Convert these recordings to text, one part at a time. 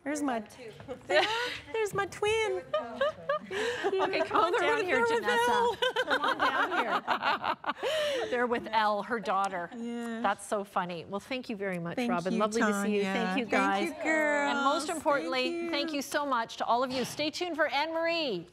There's my there's my twin. Okay, come on down here, Janessa. Come on down here. They're with Elle, her daughter. Yeah. That's so funny. Well, thank you very much, Thank Robin. you, Lovely to see you. Tanya. Thank you, guys. Thank you, girls. And most importantly, thank you so much to all of you. Stay tuned for Anne-Marie.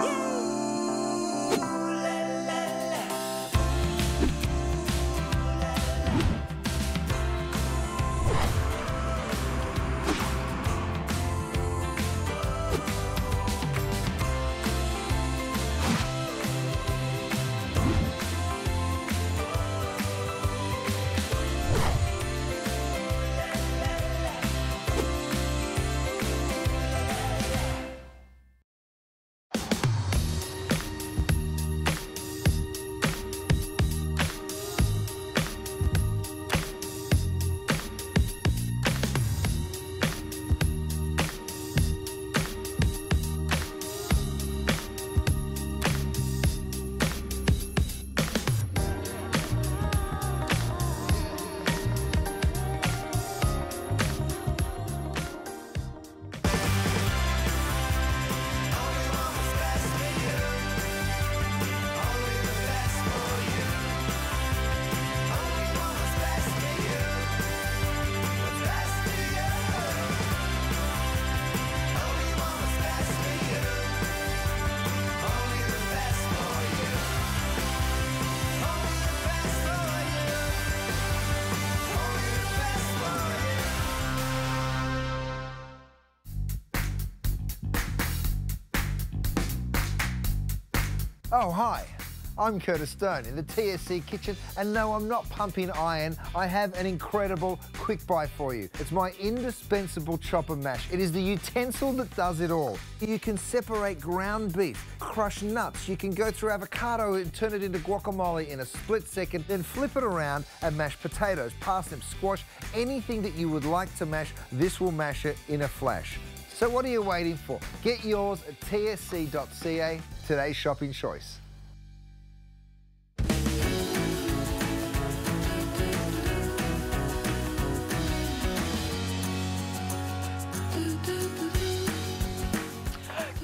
Oh, hi. I'm Curtis Stone in the TSC kitchen, and no, I'm not pumping iron. I have an incredible quick buy for you. It's my indispensable chopper mash. It is the utensil that does it all. You can separate ground beef, crush nuts. You can go through avocado and turn it into guacamole in a split second, then flip it around and mash potatoes, parsnips, squash, anything that you would like to mash. This will mash it in a flash. So what are you waiting for? Get yours at tsc.ca, today's shopping choice.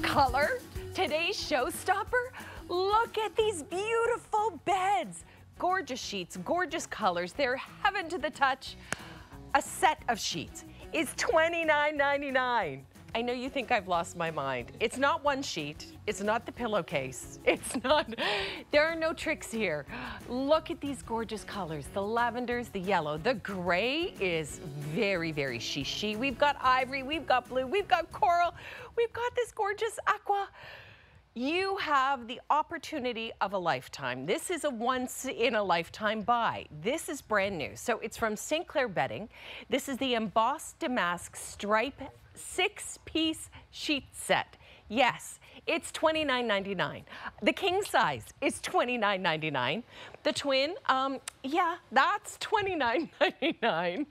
Color, today's showstopper. Look at these beautiful beds. Gorgeous sheets, gorgeous colors. They're heaven to the touch. A set of sheets is $29.99. I know you think I've lost my mind. It's not one sheet. It's not the pillowcase. It's not, there are no tricks here. Look at these gorgeous colors. The lavenders, the yellow, the gray is very, very chic. We've got ivory, we've got blue, we've got coral, we've got this gorgeous aqua. You have the opportunity of a lifetime. This is a once-in-a-lifetime buy. This is brand new. So it's from St. Clair Bedding. This is the embossed damask stripe 6-piece sheet set. Yes, it's $29.99. The king size is $29.99. The twin, yeah, that's $29.99.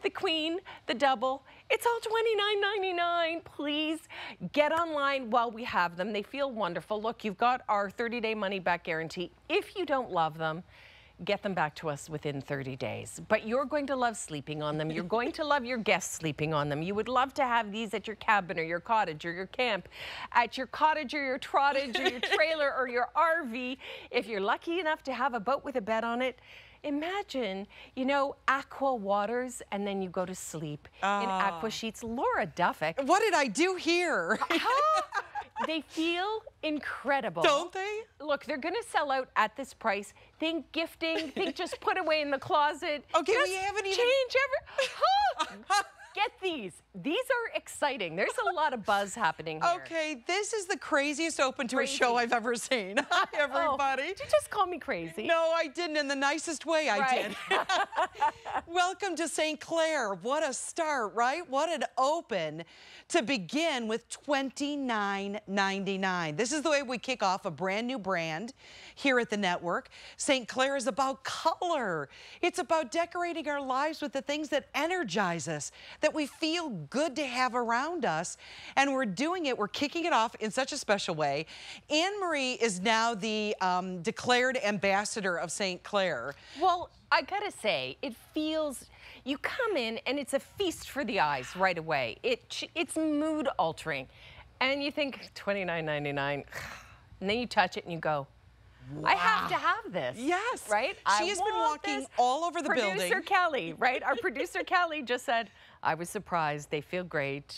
The queen, the double, it's all $29.99. Please get online while we have them. They feel wonderful. Look, you've got our 30-day money-back guarantee. If you don't love them, get them back to us within 30 days. But you're going to love sleeping on them. You're going to love your guests sleeping on them. You would love to have these at your cabin or your cottage or your camp, at your cottage or your trottage or your trailer or your RV. If you're lucky enough to have a boat with a bed on it, imagine, you know, aqua waters, and then you go to sleep in aqua sheets. Laura Duffek. What did I do here? They feel incredible. Don't they? Look, they're going to sell out at this price. Think gifting. Think just put away in the closet. Okay, just we haven't even... change Get these. These are exciting. There's a lot of buzz happening here. Okay, this is the craziest open to a show I've ever seen. Hi, everybody. Did you just call me crazy? No, I didn't. In the nicest way, I did. Welcome to St. Clair. What a start, right? What an open to begin with $29.99. This is the way we kick off a brand new brand here at the network. St. Clair is about color. It's about decorating our lives with the things that energize us, that we feel good to have around us. And we're doing it, we're kicking it off in such a special way. Anne-Marie is now the declared ambassador of St. Clair. Well, I gotta say, it feels, you come in and it's a feast for the eyes right away. It's mood altering. And you think $29.99, and then you touch it and you go, wow. I have to have this. Yes. Right? She has been walking all over the building. Producer Kelly, right? Our producer Kelly just said, I was surprised. They feel great.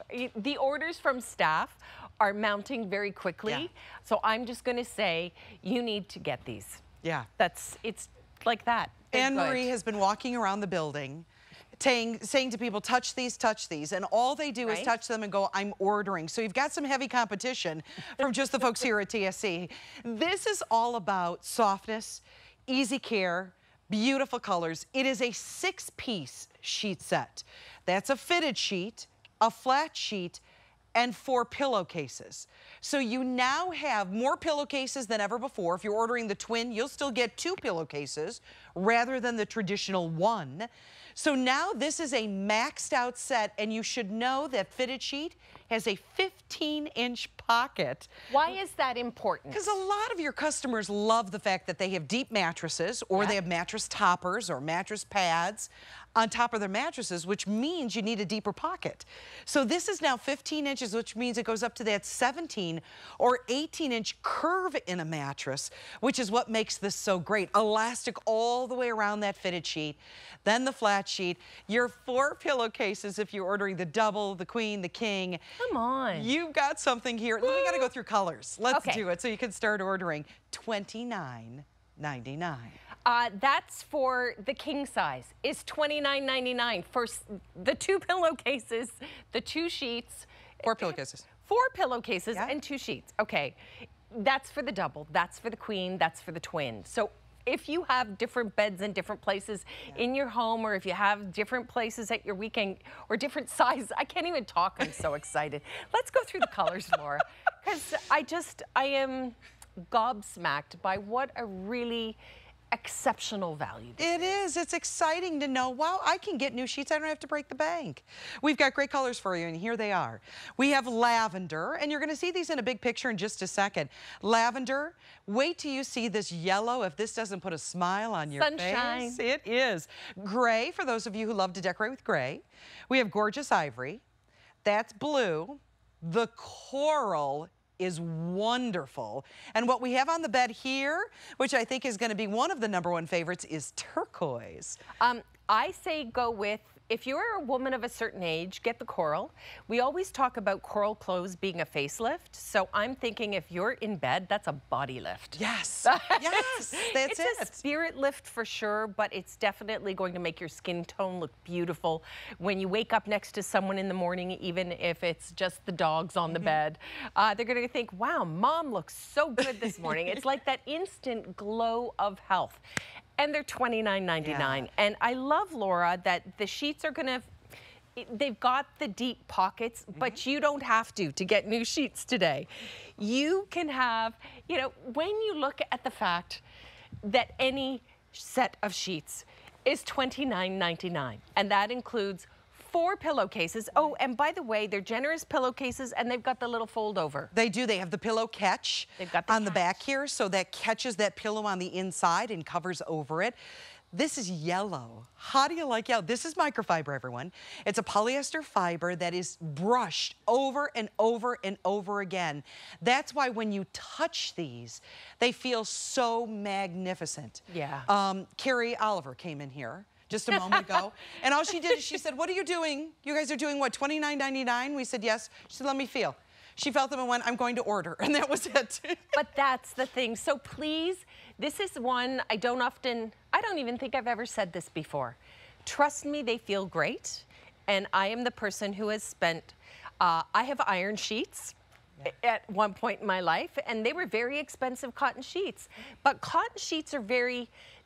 The orders from staff are mounting very quickly. Yeah. So I'm just going to say, you need to get these. Yeah. It's like that. Anne-Marie has been walking around the building saying to people, touch these, and all they do is touch them and go, I'm ordering. So you've got some heavy competition from just the folks here at TSC. This is all about softness, easy care, beautiful colors. It is a 6-piece sheet set. That's a fitted sheet, a flat sheet, and 4 pillowcases. So you now have more pillowcases than ever before. If you're ordering the twin, you'll still get 2 pillowcases rather than the traditional 1. So now this is a maxed out set, and you should know that fitted sheet has a 15-inch pocket. Why is that important? Because a lot of your customers love the fact that they have deep mattresses, or they have mattress toppers or mattress pads on top of their mattresses, which means you need a deeper pocket. So this is now 15 inches, which means it goes up to that 17 or 18-inch curve in a mattress, which is what makes this so great. Elastic all the way around that fitted sheet, then the flat sheet, your 4 pillowcases if you're ordering the double, the queen, the king. Come on. You've got something here. We got to go through colors. Let's do it so you can start ordering. $29.99. That's for the king size. Is $29.99 for the 2 pillowcases, the 2 sheets. 4 pillowcases. 4 pillowcases and 2 sheets. Okay, that's for the double. That's for the queen. That's for the twin. So if you have different beds in different places in your home, or if you have different places at your weekend, or different sizes, I can't even talk. I'm so excited. Let's go through the colors, Laura, because I am gobsmacked by what a really exceptional value. It is. It's exciting to know, wow, I can get new sheets. I don't have to break the bank. We've got great colors for you, and here they are. We have lavender, and you're going to see these in a big picture in just a second. Lavender, wait till you see this yellow, if this doesn't put a smile on your face. It is. Gray, for those of you who love to decorate with gray. We have gorgeous ivory. That's blue. The coral is wonderful. And what we have on the bed here, which I think is going to be one of the #1 favorites, is turquoise. I say go with, if you're a woman of a certain age, get the coral. We always talk about coral clothes being a facelift, so I'm thinking if you're in bed, that's a body lift. Yes, yes, that's it. It's a spirit lift for sure, but it's definitely going to make your skin tone look beautiful. When you wake up next to someone in the morning, even if it's just the dogs on the bed, they're going to think, wow, Mom looks so good this morning. It's like that instant glow of health. And they're $29.99. And I love, Laura, that the sheets are gonna, they've got the deep pockets, but you don't have to get new sheets today. You can have, you know, when you look at the fact that any set of sheets is $29.99, and that includes 4 pillowcases. Oh, and by the way, they're generous pillowcases, and they've got the little fold over. They do. They have the pillow catch on the back here, so that catches that pillow on the inside and covers over it. This is yellow. How do you like yellow? This is microfiber, everyone. It's a polyester fiber that is brushed over and over and over again. That's why when you touch these, they feel so magnificent. Yeah. Carrie Oliver came in here just a moment ago, and all she did is she said, what are you doing? You guys are doing what, $29.99? We said, yes. She said, let me feel. She felt them and went, I'm going to order, and that was it. But that's the thing. So please, this is one I don't even think I've ever said this before. Trust me, they feel great, and I am the person who has spent, I have iron sheets at one point in my life, and they were very expensive cotton sheets. But cotton sheets are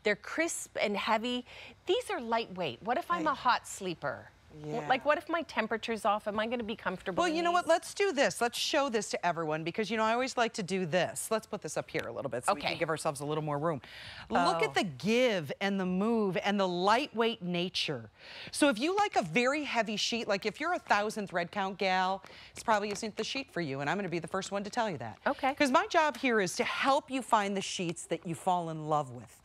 they're crisp and heavy. These are lightweight. What if I'm a hot sleeper? Yeah. Like, what if my temperature's off? Am I going to be comfortable? Well, you know what? Let's do this. Let's show this to everyone because, you know, I always like to do this. Let's put this up here a little bit so we can give ourselves a little more room. Look at the give and the move and the lightweight nature. So if you like a very heavy sheet, like if you're a 1,000 thread count gal, it's probably isn't the sheet for you, and I'm going to be the first one to tell you that. Okay. Because my job here is to help you find the sheets that you fall in love with.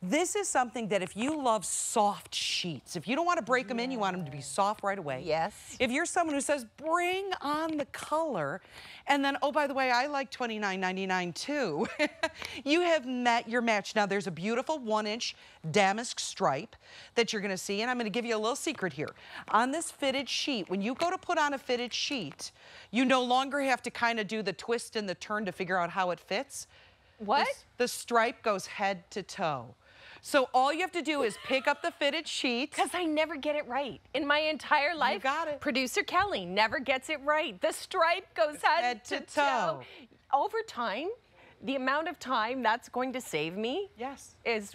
This is something that if you love soft sheets, if you don't want to break them in, you want them to be soft right away. Yes. If you're someone who says, bring on the color, and then, oh, by the way, I like $29.99 too, you have met your match. Now, there's a beautiful 1-inch damask stripe that you're going to see, and I'm going to give you a little secret here. On this fitted sheet, when you go to put on a fitted sheet, you no longer have to kind of do the twist and the turn to figure out how it fits. What? The stripe goes head to toe. So all you have to do is pick up the fitted sheet. Because I never get it right. In my entire life, You got it. Producer Kelly never gets it right. The stripe goes head to toe. Over time, the amount of time that's going to save me is,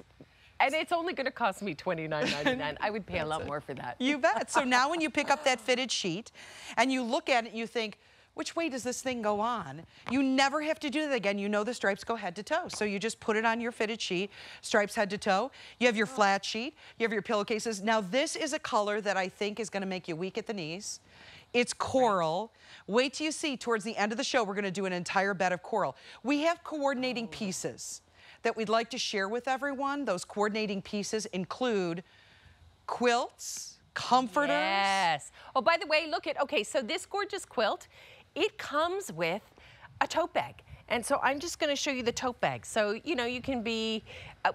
and it's only going to cost me $29.99. I would pay a lot more for that. You bet. So now when you pick up that fitted sheet and you look at it, you think, which way does this thing go on? You never have to do that again. You know the stripes go head to toe. So you just put it on your fitted sheet, stripes head to toe. You have your flat sheet, you have your pillowcases. Now this is a color that I think is gonna make you weak at the knees. It's coral. Wait till you see towards the end of the show, we're gonna do an entire bed of coral. We have coordinating pieces that we'd like to share with everyone. Those coordinating pieces include quilts, comforters. Yes. Oh, by the way, look at, okay, so this gorgeous quilt, it comes with a tote bag. And so I'm just going to show you the tote bag. So, you know, you can be,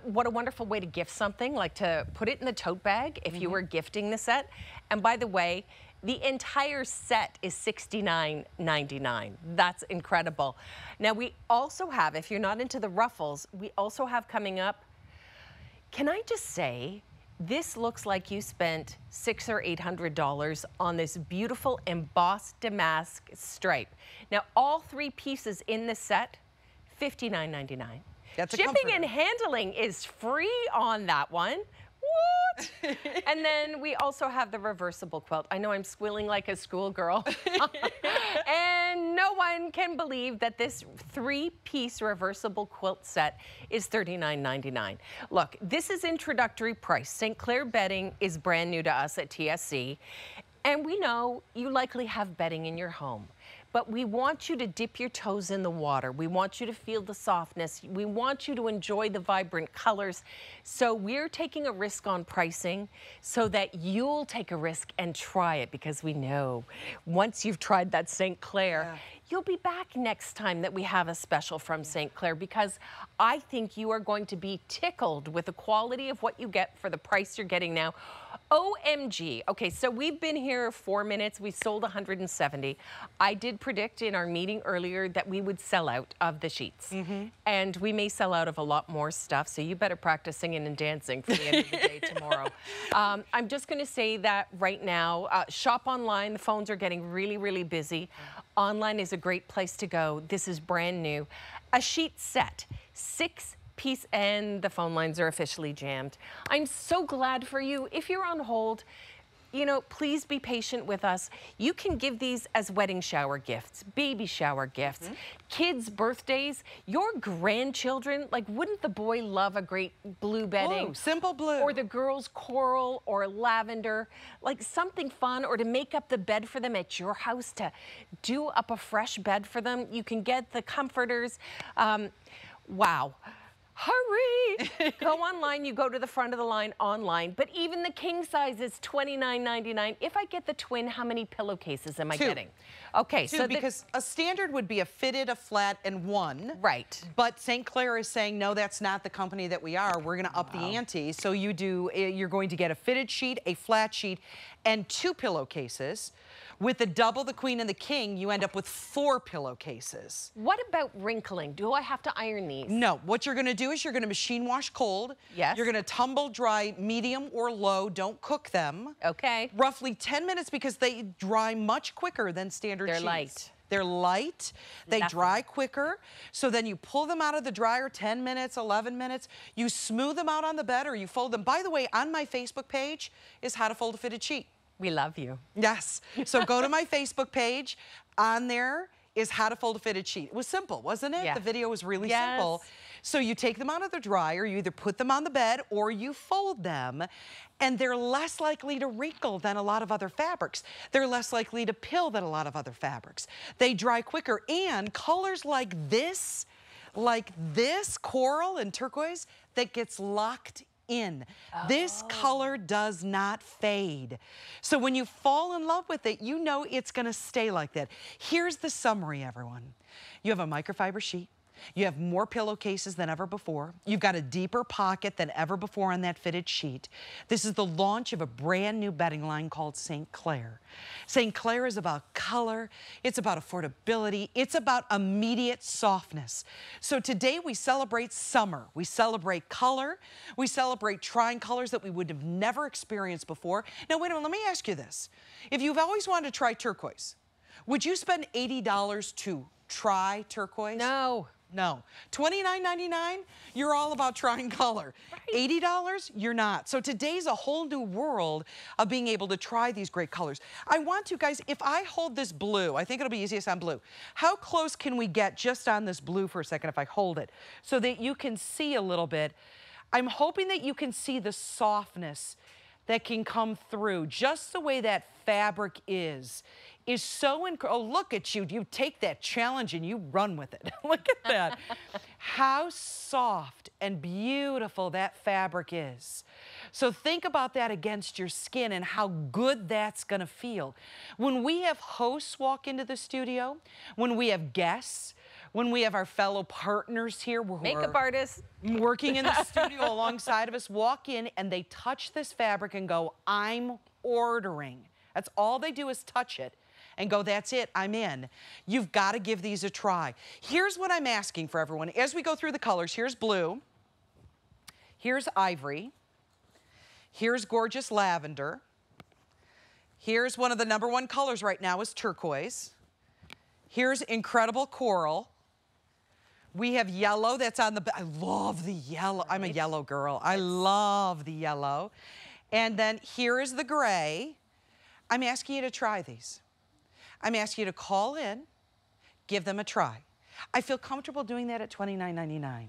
what a wonderful way to gift something, like to put it in the tote bag if you were gifting the set. And by the way, the entire set is $69.99. That's incredible. Now, we also have, if you're not into the ruffles, we also have coming up, can I just say, this looks like you spent $600 or $800 on this beautiful embossed damask stripe. Now, all 3 pieces in this set, $59.99. That's a Shipping comforter. and handling is free on that one. What? And then we also have the reversible quilt. I know I'm squealing like a schoolgirl. And no one can believe that this 3-piece reversible quilt set is $39.99. Look, this is introductory price. St. Clair bedding is brand new to us at TSC. And we know you likely have bedding in your home. But we want you to dip your toes in the water. We want you to feel the softness. We want you to enjoy the vibrant colors. So we're taking a risk on pricing so that you'll take a risk and try it, because we know once you've tried that St. Clair, you'll be back next time that we have a special from St. Clair, because I think you are going to be tickled with the quality of what you get for the price you're getting now. OMG. Okay, so we've been here 4 minutes. We sold 170. I did predict in our meeting earlier that we would sell out of the sheets. And we may sell out of a lot more stuff, so you better practice singing and dancing for the end of the day tomorrow. I'm just going to say that right now, shop online. The phones are getting really, really busy. Online is a great place to go. This is brand new. A sheet set, 6-piece, and the phone lines are officially jammed. I'm so glad for you. If you're on hold, you know, please be patient with us. You can give these as wedding shower gifts, baby shower gifts, kids' birthdays, your grandchildren. Like, wouldn't the boy love a great blue bedding? Blue, simple blue. Or the girls coral or lavender, like something fun, or to make up the bed for them at your house, to do up a fresh bed for them. You can get the comforters. Wow. Hurry! Go online, you go to the front of the line online, but even the king size is $29.99. If I get the twin, how many pillowcases am I getting? Okay, Two, so because a standard would be a fitted, a flat, and 1. Right. But St. Clair is saying, no, that's not the company that we are. We're going to up the ante. So you're going to get a fitted sheet, a flat sheet, and 2 pillowcases. With the double, the queen, and the king, you end up with 4 pillowcases. What about wrinkling? Do I have to iron these? No. What you're going to do is you're going to machine wash cold. Yes. You're going to tumble dry medium or low. Don't cook them. Okay. Roughly 10 minutes, because they dry much quicker than standard sheets. They're light. They're light. They dry quicker. So then you pull them out of the dryer 10 minutes, 11 minutes. You smooth them out on the bed, or you fold them. By the way, on my Facebook page is how to fold a fitted sheet. We love you. Yes. So go to my Facebook page. On there is how to fold a fitted sheet. It was simple, wasn't it? Yeah. The video was really simple. So you take them out of the dryer, you either put them on the bed or you fold them, and they're less likely to wrinkle than a lot of other fabrics. They're less likely to pill than a lot of other fabrics. They dry quicker, and colors like this, coral and turquoise, that gets locked in. This color does not fade. So when you fall in love with it, you know it's gonna stay like that. Here's the summary, everyone. You have a microfiber sheet. You have more pillowcases than ever before. You've got a deeper pocket than ever before on that fitted sheet. This is the launch of a brand new bedding line called St. Clair. St. Clair is about color. It's about affordability. It's about immediate softness. So today we celebrate summer. We celebrate color. We celebrate trying colors that we would have never experienced before. Now, wait a minute, let me ask you this. If you've always wanted to try turquoise, would you spend $80 to try turquoise? No. No. $29.99, you're all about trying color. Right. $80, you're not. So today's a whole new world of being able to try these great colors. I want to, guys, if I hold this blue, I think it'll be easiest on blue. How close can we get just on this blue for a second if I hold it so that you can see a little bit? I'm hoping that you can see the softness that can come through, just the way that fabric is so incredible. Oh, look at you. You take that challenge and you run with it. Look at that. How soft and beautiful that fabric is. So think about that against your skin and how good that's gonna feel. When we have hosts walk into the studio, when we have guests, when we have our fellow partners here, makeup artists working in the studio alongside of us, walk in and they touch this fabric and go, I'm ordering. That's all they do is touch it and go, that's it, I'm in. You've got to give these a try. Here's what I'm asking for everyone. As we go through the colors, here's blue, here's ivory, here's gorgeous lavender, here's one of the #1 colors right now is turquoise, here's incredible coral, we have yellow that's on the, I love the yellow, I'm a yellow girl, I love the yellow, and then here is the gray. I'm asking you to try these. I'm asking you to call in, give them a try. I feel comfortable doing that at $29.99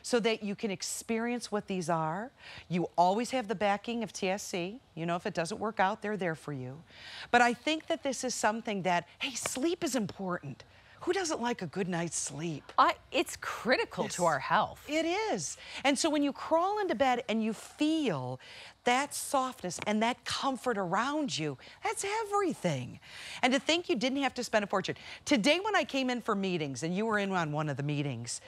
so that you can experience what these are. You always have the backing of TSC. You know, if it doesn't work out, they're there for you. But I think that this is something that, hey, sleep is important. Who doesn't like a good night's sleep? It's critical to our health. It is. And so when you crawl into bed and you feel that softness and that comfort around you, that's everything. And to think you didn't have to spend a fortune. Today when I came in for meetings, and you were in on one of the meetings,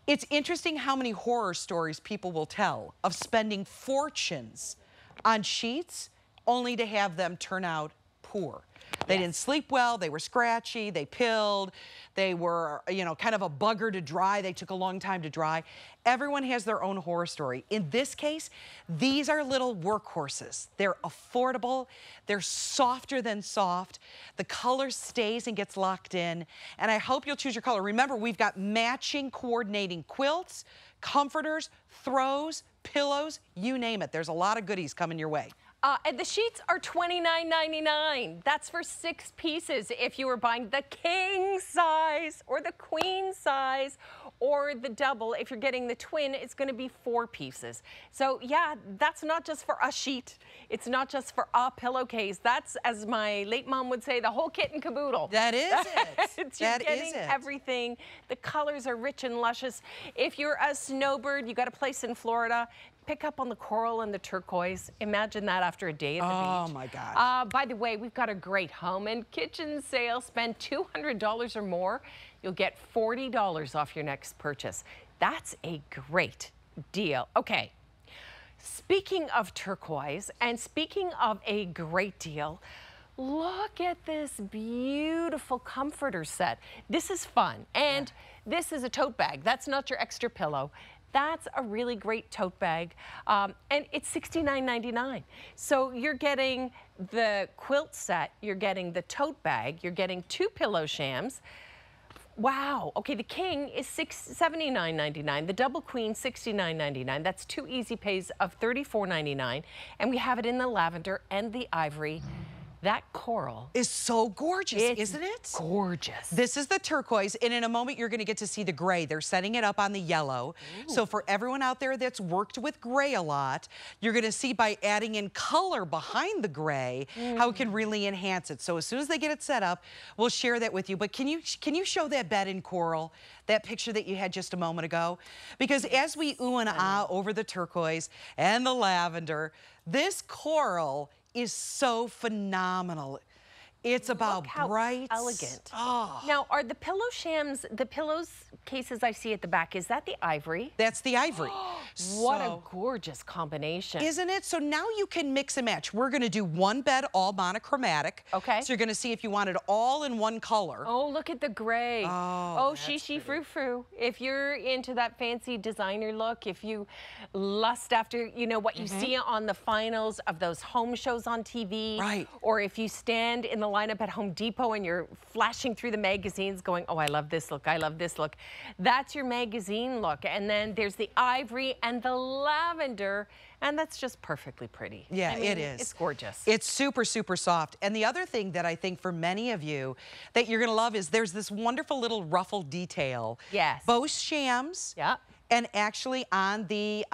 it's interesting how many horror stories people will tell of spending fortunes on sheets only to have them turn out poor. They didn't sleep well, they were scratchy, they pilled, they were, you know, kind of a bugger to dry, they took a long time to dry. Everyone has their own horror story. In this case, these are little workhorses. They're affordable, they're softer than soft, the color stays and gets locked in, and I hope you'll choose your color. Remember, we've got matching coordinating quilts, comforters, throws, pillows, you name it. There's a lot of goodies coming your way. And the sheets are $29.99. That's for 6 pieces. If you were buying the king size or the queen size or the double, if you're getting the twin, it's going to be 4 pieces. So yeah, that's not just for a sheet. It's not just for a pillowcase. That's, as my late mom would say, the whole kit and caboodle. That is it. You're getting everything. The colors are rich and luscious. If you're a snowbird, you got a place in Florida, pick up on the coral and the turquoise. Imagine that after a day at the beach. Oh my gosh. By the way, we've got a great home and kitchen sale. Spend $200 or more. You'll get $40 off your next purchase. That's a great deal. Okay, speaking of turquoise and speaking of a great deal, look at this beautiful comforter set. This is fun. And this is a tote bag. That's not your extra pillow. That's a really great tote bag, and it's $69.99. So you're getting the quilt set, you're getting the tote bag, you're getting 2 pillow shams, Wow. Okay, the king is $79.99. The double queen, $69.99. That's 2 easy pays of $34.99. And we have it in the lavender and the ivory. That coral is so gorgeous, isn't it? Gorgeous. This is the turquoise, and in a moment you're going to get to see the gray. They're setting it up on the yellow. Ooh. So for everyone out there that's worked with gray a lot, you're going to see by adding in color behind the gray how it can really enhance it. So as soon as they get it set up, we'll share that with you. But can you show that bed in coral, that picture that you had just a moment ago? Because as we ooh and ah over the turquoise and the lavender, this coral is so phenomenal. It's about bright, elegant. Oh. Now, are the pillow shams, the pillows cases I see at the back, is that the ivory? That's the ivory. What a gorgeous combination. Isn't it? So now you can mix and match. We're gonna do one bed all monochromatic. Okay. So you're gonna see if you want it all in one color. Oh, look at the gray. Oh, shishi frou-frou. If you're into that fancy designer look, if you lust after, you know, what you see on the finals of those home shows on TV. Right. Or if you stand in the lineup at Home Depot and you're flashing through the magazines going, oh, I love this look, I love this look. That's your magazine look. And then there's the ivory and the lavender, and that's just perfectly pretty. Yeah, I mean, it is. It's gorgeous. It's super, super soft. And the other thing that I think for many of you that you're gonna love is there's this wonderful little ruffle detail. Yes. Both shams. Yeah. And actually on the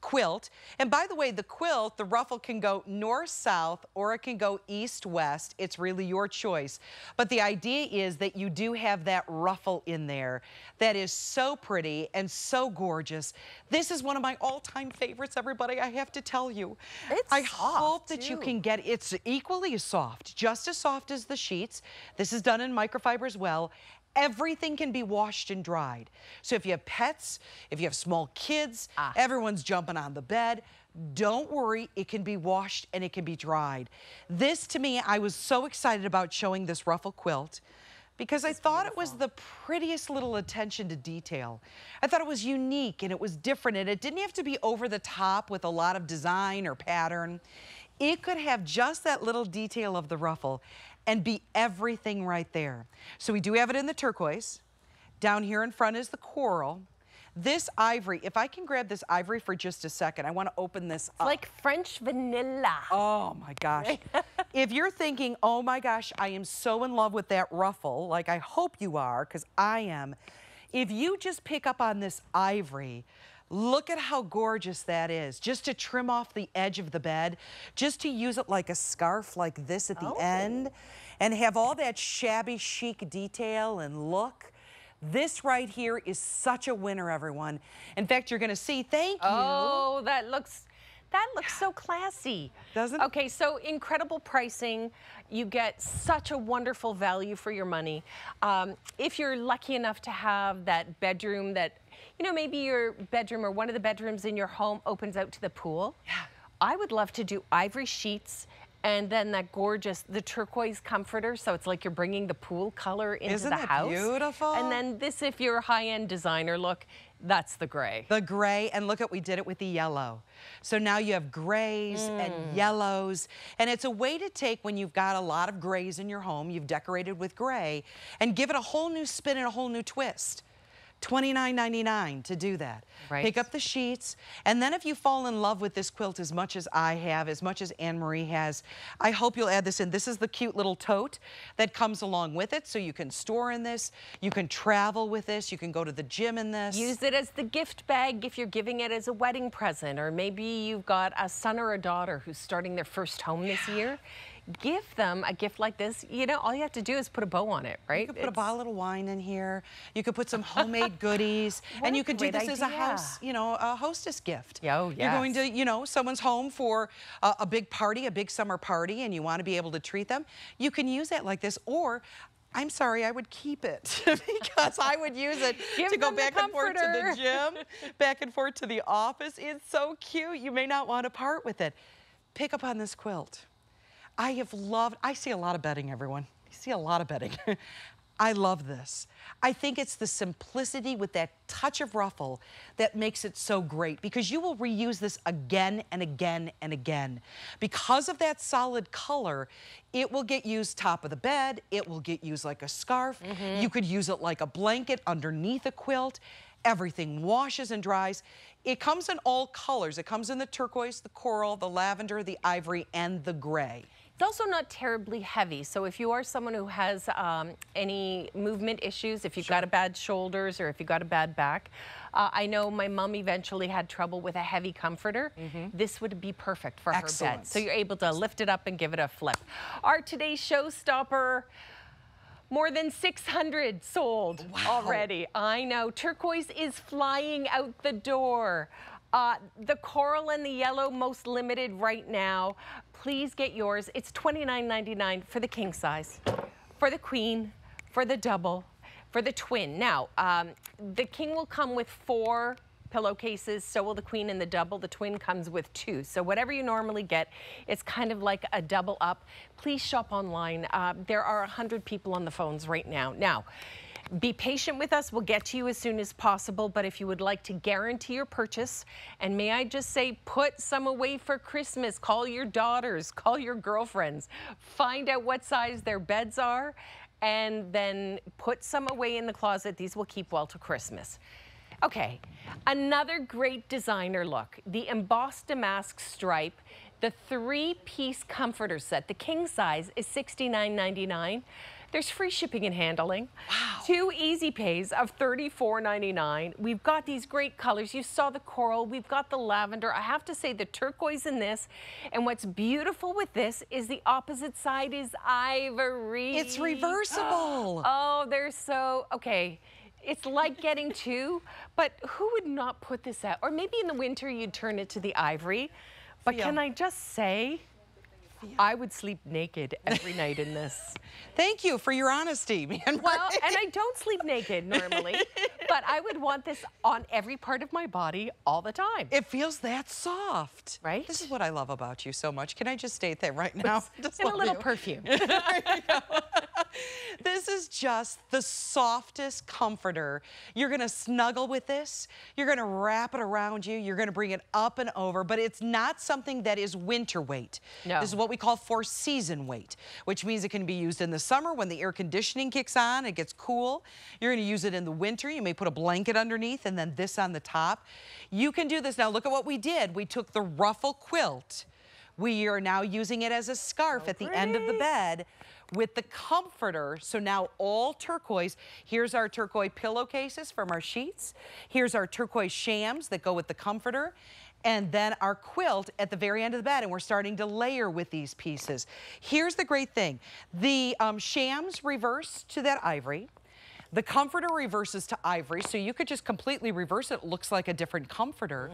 quilt. And by the way, the quilt, the ruffle can go north-south or it can go east-west. It's really your choice. But the idea is that you do have that ruffle in there that is so pretty and so gorgeous. This is one of my all-time favorites, everybody, I have to tell you. I hope that you can get, it's equally as soft, just as soft as the sheets. This is done in microfiber as well. Everything can be washed and dried. So if you have pets, if you have small kids, everyone's jumping on the bed, don't worry, it can be washed and it can be dried. This, to me, I was so excited about showing this ruffle quilt because I thought it was the prettiest little attention to detail. I thought it was unique and it was different, and it didn't have to be over the top with a lot of design or pattern. It could have just that little detail of the ruffle and be everything right there. So we do have it in the turquoise. Down here in front is the coral. This ivory, if I can grab this ivory for just a second, I want to open this up. It's like French vanilla. Oh my gosh. If you're thinking, oh my gosh, I am so in love with that ruffle, like I hope you are, because I am. If you just pick up on this ivory, look at how gorgeous that is. Just to trim off the edge of the bed, just to use it like a scarf like this at the end, and have all that shabby chic detail and look. This right here is such a winner, everyone. In fact, you're gonna see, thank you. Oh, that looks so classy. Doesn't it? Okay, so incredible pricing. You get such a wonderful value for your money. If you're lucky enough to have that bedroom that, you know, maybe your bedroom or one of the bedrooms in your home opens out to the pool. Yeah. I would love to do ivory sheets and then that gorgeous, the turquoise comforter, so it's like you're bringing the pool color into the house. Isn't it beautiful? And then this, if you're a high-end designer look, that's the gray. The gray, and look at, we did it with the yellow. So now you have grays and yellows, and it's a way to take when you've got a lot of grays in your home, you've decorated with gray, and give it a whole new spin and a whole new twist. $29.99 to do that. Right. Pick up the sheets, and then if you fall in love with this quilt as much as I have, as much as Anne-Marie has, I hope you'll add this in. This is the cute little tote that comes along with it, so you can store in this, you can travel with this, you can go to the gym in this. Use it as the gift bag if you're giving it as a wedding present, or maybe you've got a son or a daughter who's starting their first home this year. Give them a gift like this. You know, all you have to do is put a bow on it, right? You could put a bottle of wine in here. You could put some homemade goodies. And you could do this as a house, you know, a hostess gift. Oh, yes. You're going to, you know, someone's home for a big party, a big summer party, and you want to be able to treat them. You can use that like this, or I'm sorry, I would keep it because I would use it to go back and forth to the gym, back and forth to the office. It's so cute. You may not want to part with it. Pick up on this quilt. I have loved, I see a lot of bedding, everyone. You see a lot of bedding. I love this. I think it's the simplicity with that touch of ruffle that makes it so great, because you will reuse this again and again and again. Because of that solid color, it will get used top of the bed. It will get used like a scarf. You could use it like a blanket underneath a quilt. Everything washes and dries. It comes in all colors. It comes in the turquoise, the coral, the lavender, the ivory, and the gray. It's also not terribly heavy, so if you are someone who has any movement issues, if you've got a bad shoulders or if you've got a bad back, I know my mom eventually had trouble with a heavy comforter. This would be perfect for her bed. So you're able to lift it up and give it a flip. Our today's showstopper, more than 600 sold already. I know. Turquoise is flying out the door. The coral and the yellow, most limited right now. Please get yours. It's $29.99 for the king size, for the queen, for the double, for the twin. Now, the king will come with 4 pillowcases, so will the queen and the double. The twin comes with 2. So whatever you normally get, it's kind of like a double up. Please shop online. There are 100 people on the phones right now. Now, be patient with us. We'll get to you as soon as possible. But if you would like to guarantee your purchase, and may I just say, put some away for Christmas. Call your daughters, call your girlfriends, find out what size their beds are, and then put some away in the closet. These will keep well to Christmas. Okay, another great designer look, the embossed damask stripe, the 3-piece comforter set. The king size is $69.99. There's free shipping and handling. Wow. 2 easy pays of $34.99. We've got these great colors. You saw the coral. We've got the lavender. I have to say the turquoise in this. And what's beautiful with this is the opposite side is ivory. It's reversible. Oh, they're so, okay. It's like getting 2, but who would not put this out? Or maybe in the winter you'd turn it to the ivory. But can I just say, I would sleep naked every night in this. Thank you for your honesty, man. Well, and I don't sleep naked normally, but I would want this on every part of my body all the time. It feels that soft. Right? This is what I love about you so much. Can I just state that right now? Just and a little perfume. There you go. This is just the softest comforter. You're gonna snuggle with this. You're gonna wrap it around you. You're gonna bring it up and over, but it's not something that is winter weight. No. This is what we call 4-season weight, which means it can be used in the summer when the air conditioning kicks on, it gets cool. You're gonna use it in the winter. You may put a blanket underneath and then this on the top. You can do this. Now look at what we did. We took the ruffle quilt. We are now using it as a scarf at the end of the bed with the comforter. So now all turquoise. Here's our turquoise pillowcases from our sheets. Here's our turquoise shams that go with the comforter. And then our quilt at the very end of the bed, and we're starting to layer with these pieces. Here's the great thing. The shams reverse to that ivory. The comforter reverses to ivory, so you could just completely reverse it. It looks like a different comforter.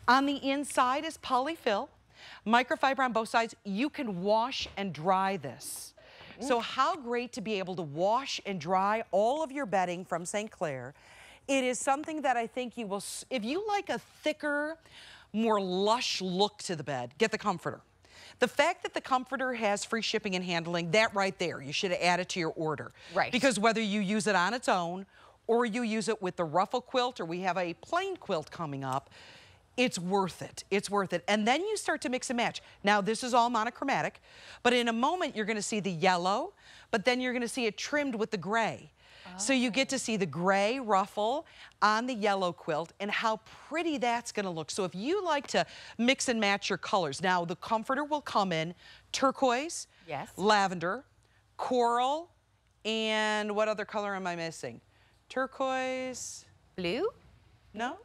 On the inside is polyfill, microfiber on both sides. You can wash and dry this. So how great to be able to wash and dry all of your bedding from St. Clair. It is something that I think you will, if you like a thicker, more lush look to the bed, get the comforter. The fact that the comforter has free shipping and handling, that right there, you should add it to your order. Right. Because whether you use it on its own or you use it with the ruffle quilt, or we have a plain quilt coming up, it's worth it. It's worth it. And then you start to mix and match. Now, this is all monochromatic, but in a moment, you're gonna see the yellow, but then you're gonna see it trimmed with the gray. So you get to see the gray ruffle on the yellow quilt and how pretty that's gonna look. So if you like to mix and match your colors, now the comforter will come in turquoise, lavender, coral, and what other color am I missing? Turquoise. Blue? No?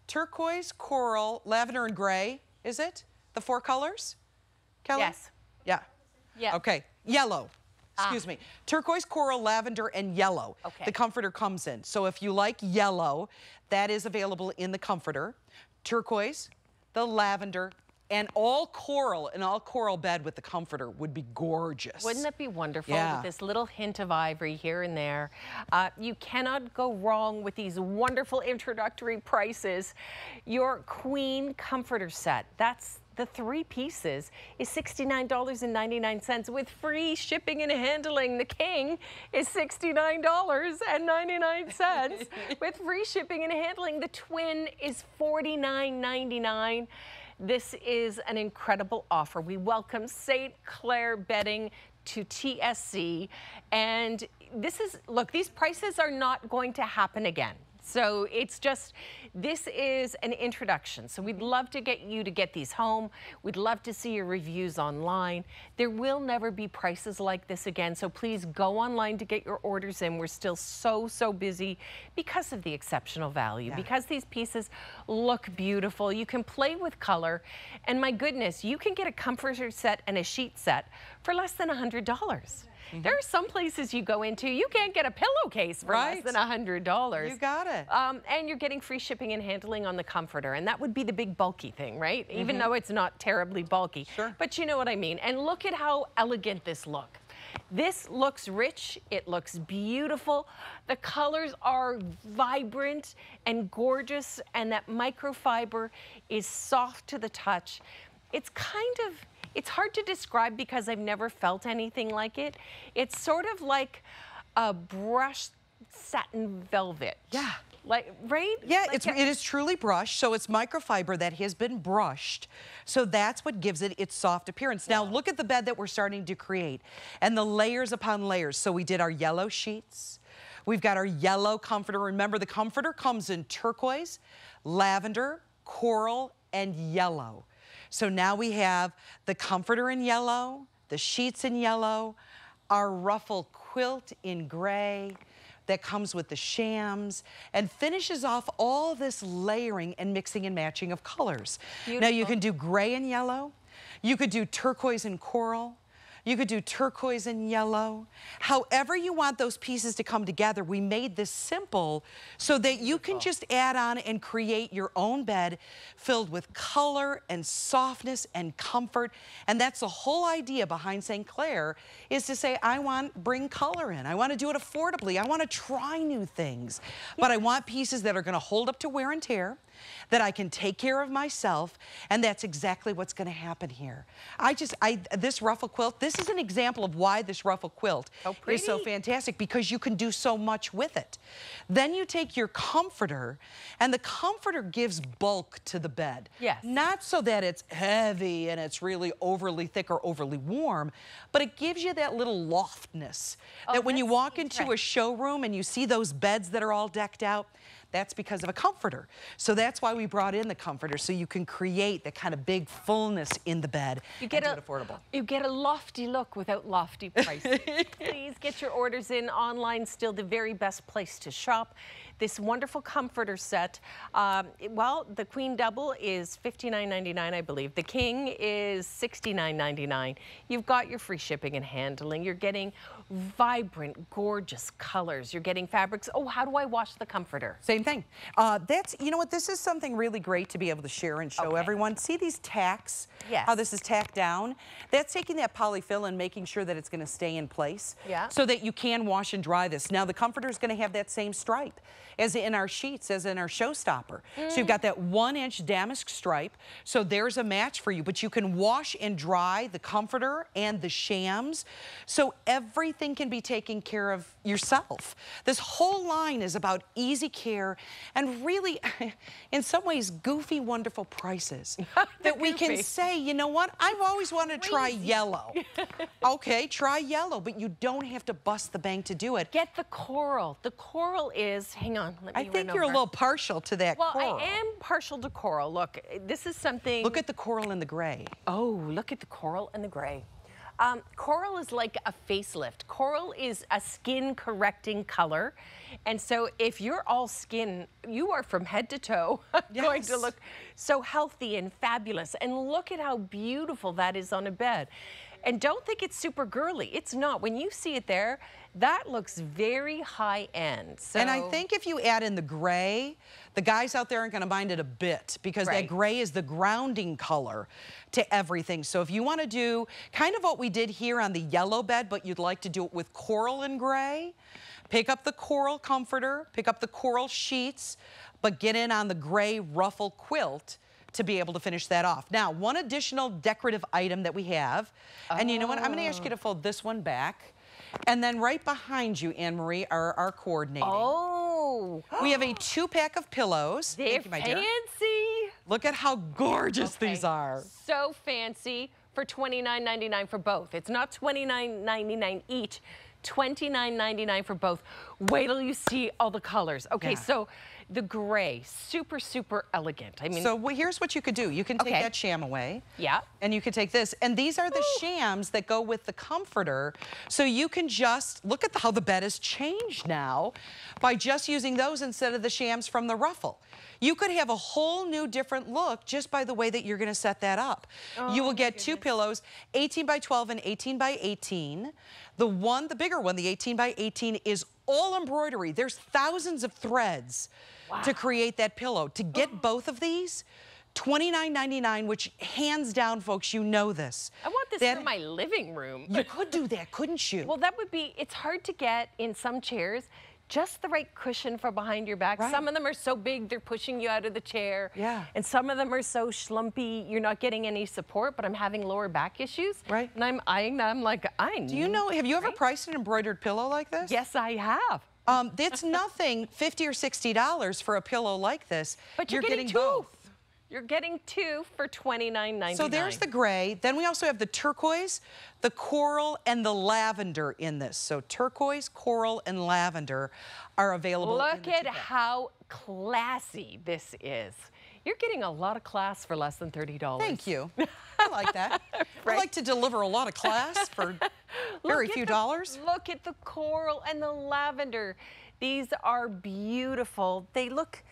Turquoise, coral, lavender, and gray, is it? The 4 colors? Kelly? Yes. Yeah. Yeah. Okay, yellow. Excuse me. Turquoise, coral, lavender, and yellow. Okay. The comforter comes in. So if you like yellow, that is available in the comforter. Turquoise, the lavender, and all coral, an all coral bed with the comforter would be gorgeous. Wouldn't that be wonderful? Yeah. With this little hint of ivory here and there. You cannot go wrong with these wonderful introductory prices. Your queen comforter set, that's the 3 pieces is $69.99 with free shipping and handling. The king is $69.99 with free shipping and handling. The twin is $49.99. This is an incredible offer. We welcome St. Clair Bedding to TSC, and this is, look, these prices are not going to happen again. So it's just, this is an introduction. So we'd love to get you to get these home. We'd love to see your reviews online. There will never be prices like this again. So please go online to get your orders in. We're still so busy because of the exceptional value, because these pieces look beautiful. You can play with color. And my goodness, you can get a comforter set and a sheet set for less than $100. There are some places you go into, you can't get a pillowcase for less than $100. You got it. And you're getting free shipping and handling on the comforter, and that would be the big bulky thing, right? Even though it's not terribly bulky. Sure. But you know what I mean. And look at how elegant this looks. This looks rich, it looks beautiful. The colors are vibrant and gorgeous, and that microfiber is soft to the touch. It's kind of, it's hard to describe because I've never felt anything like it. It's sort of like a brushed satin velvet. Yeah. Like, right? Yeah, like it is truly brushed, so it's microfiber that has been brushed. So that's what gives it its soft appearance. Now look at the bed that we're starting to create and the layers upon layers. So we did our yellow sheets. We've got our yellow comforter. Remember, the comforter comes in turquoise, lavender, coral, and yellow. So now we have the comforter in yellow, the sheets in yellow, our ruffle quilt in gray that comes with the shams and finishes off all this layering and mixing and matching of colors. Beautiful. Now you can do gray and yellow, you could do turquoise and coral, you could do turquoise and yellow. However you want those pieces to come together, we made this simple so that you can just add on and create your own bed filled with color and softness and comfort. And that's the whole idea behind St. Clair, is to say, bring color in. I want to do it affordably. I want to try new things. But I want pieces that are going to hold up to wear and tear, that I can take care of myself, and that's exactly what's going to happen here. This ruffle quilt, this is an example of why this ruffle quilt is so fantastic, because you can do so much with it. Then you take your comforter, and the comforter gives bulk to the bed. Yes. Not so that it's heavy and it's really overly thick or overly warm, but it gives you that little loftness that when you walk into a showroom and you see those beds that are all decked out, that's because of a comforter. So that's why we brought in the comforter, so you can create that kind of big fullness in the bed and do it affordable. You get a lofty look without lofty prices. Please get your orders in online, still the very best place to shop. This wonderful comforter set, well, the Queen Double is $59.99, I believe. The King is $69.99. You've got your free shipping and handling. You're getting vibrant, gorgeous colors. You're getting fabrics. Oh, how do I wash the comforter? Same thing. You know what, this is something really great to be able to share and show everyone. See these tacks? Yes. How this is tacked down? That's taking that polyfill and making sure that it's going to stay in place. Yeah. So that you can wash and dry this. Now the comforter is going to have that same stripe as in our sheets, as in our showstopper. So you've got that 1-inch damask stripe. So there's a match for you, but you can wash and dry the comforter and the shams. So everything can be taken care of yourself. This whole line is about easy care and really, in some ways, goofy, wonderful prices that we can say, you know what, I've always wanted to try yellow. Okay, try yellow, but you don't have to bust the bank to do it. Get the coral. The coral is, hang on, let me I think you're a little partial to that coral. Well, I am partial to coral. Look, this is something. Look at the coral and the gray. Oh, look at the coral and the gray. Coral is like a facelift. Coral is a skin correcting color. And so if you're all skin, you are from head to toe going to look so healthy and fabulous. And look at how beautiful that is on a bed. And don't think it's super girly. It's not. When you see it there, that looks very high end. So, and I think if you add in the gray, the guys out there aren't going to mind it a bit, because that gray is the grounding color to everything. So if you want to do kind of what we did here on the yellow bed, but you'd like to do it with coral and gray, pick up the coral comforter, pick up the coral sheets, but get in on the gray ruffle quilt to be able to finish that off. Now, one additional decorative item that we have, and you know what? I'm going to ask you to fold this one back. And then right behind you, Anne-Marie, are our coordinating. Oh. We have a 2-pack of pillows. They're Thank you, my dear. fancy. Look at how gorgeous these are. So fancy for $29.99 for both. It's not $29.99 each. $29.99 for both. Wait till you see all the colors. Okay, so the gray, super, super elegant. I mean, so here's what you could do. You can take that sham away. Yeah. And you could take this. And these are the shams that go with the comforter. So you can just look at how the bed has changed now by just using those instead of the shams from the ruffle. You could have a whole new different look just by the way that you're going to set that up. You will get 2 pillows, 18 by 12 and 18 by 18. The bigger one, the 18 by 18, is all embroidery. There's thousands of threads to create that pillow. To get both of these, $29.99, which hands down, folks, you know this. I want this for my living room. You could do that, couldn't you? Well, that would be, it's hard to get in some chairs. Just the right cushion for behind your back. Some of them are so big, they're pushing you out of the chair. Yeah. And some of them are so schlumpy, you're not getting any support, but I'm having lower back issues. Right. And I'm eyeing them like, Do you know, have you ever priced an embroidered pillow like this? Yes, I have. It's nothing $50 or $60 for a pillow like this. But you're getting 2. both. You're getting 2 for $29.99. So there's the gray. Then we also have the turquoise, the coral, and the lavender in this. So turquoise, coral, and lavender are available. Look at how classy this is. You're getting a lot of class for less than $30. Thank you. I like that. I like to deliver a lot of class for very few dollars. Look at the coral and the lavender. These are beautiful. They look...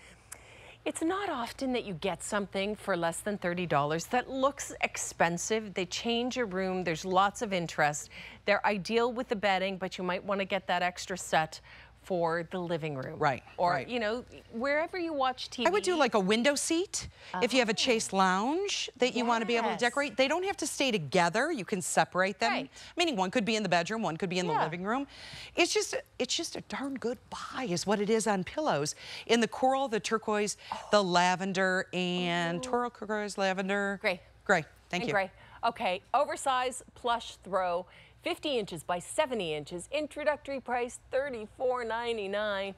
It's not often that you get something for less than $30 that looks expensive. They change your room. There's lots of interest. They're ideal with the bedding, but you might want to get that extra set for the living room. Right. Or, you know, wherever you watch TV. I would do like a window seat. If you have a chaise lounge that you want to be able to decorate. They don't have to stay together. You can separate them. Meaning one could be in the bedroom, one could be in the living room. It's just a darn good buy is what it is on pillows. In the coral, the turquoise, the lavender, and turquoise, lavender. Gray. Gray. Thank you. Gray. Okay, oversized plush throw. 50 inches by 70 inches. Introductory price, $34.99.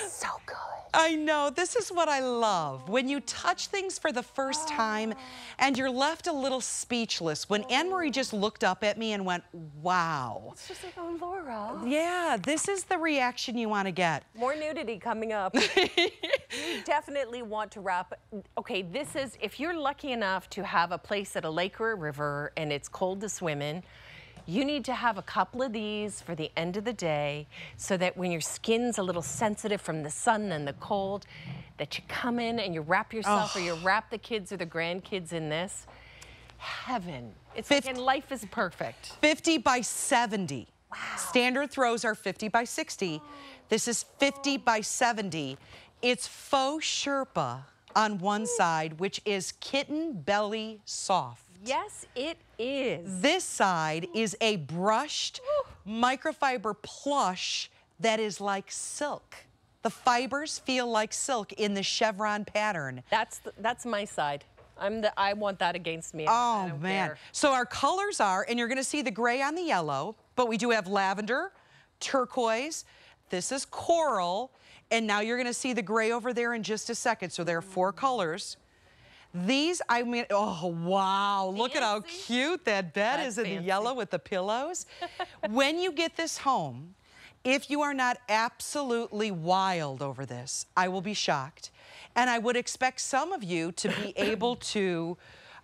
So good. I know. This is what I love. When you touch things for the first time and you're left a little speechless. When Anne-Marie just looked up at me and went, wow. It's just like, oh, Laura. Yeah, this is the reaction you want to get. More nudity coming up. You definitely want to wrap. Okay, this is, if you're lucky enough to have a place at a lake or a river and it's cold to swim in, you need to have a couple of these for the end of the day so that when your skin's a little sensitive from the sun and the cold, that you come in and you wrap yourself or you wrap the kids or the grandkids in this. Heaven. It's like, and life is perfect. 50 by 70. Wow. Standard throws are 50 by 60. This is 50 by 70. It's faux Sherpa on one side, which is kitten belly soft. Yes, it is. This side is a brushed microfiber plush that is like silk. The fibers feel like silk in the chevron pattern. That's my side. I want that against me. Oh, man. So our colors are, and you're going to see the gray on the yellow, but we do have lavender, turquoise, this is coral, and now you're going to see the gray over there in just a second. So there are 4 colors. These, I mean, oh, wow. Look at how cute that bed is in the yellow with the pillows. When you get this home, if you are not absolutely wild over this, I will be shocked. And I would expect some of you to be able to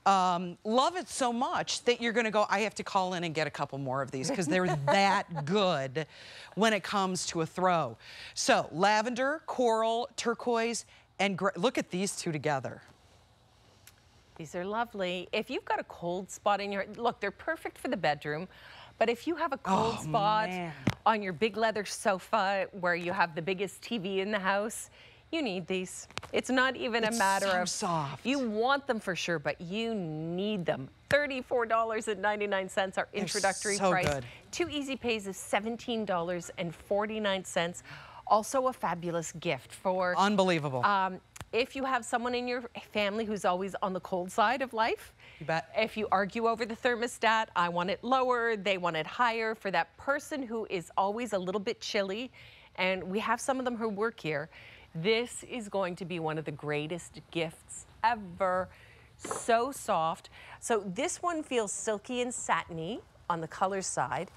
love it so much that you're going to go, I have to call in and get a couple more of these because they're that good when it comes to a throw. So lavender, coral, turquoise, and gray. Look at these two together. These are lovely. If you've got a cold spot in your, look, they're perfect for the bedroom, but if you have a cold spot on your big leather sofa where you have the biggest TV in the house, you need these. It's not even a matter of soft. You want them for sure, but you need them. $34.99 our introductory price. Good. 2 easy pays of $17.49. Also a fabulous gift for... Unbelievable. If you have someone in your family who's always on the cold side of life, you bet. If you argue over the thermostat, I want it lower, they want it higher, for that person who is always a little bit chilly, and we have some of them who work here, this is going to be one of the greatest gifts ever. So soft. So this one feels silky and satiny on the color side,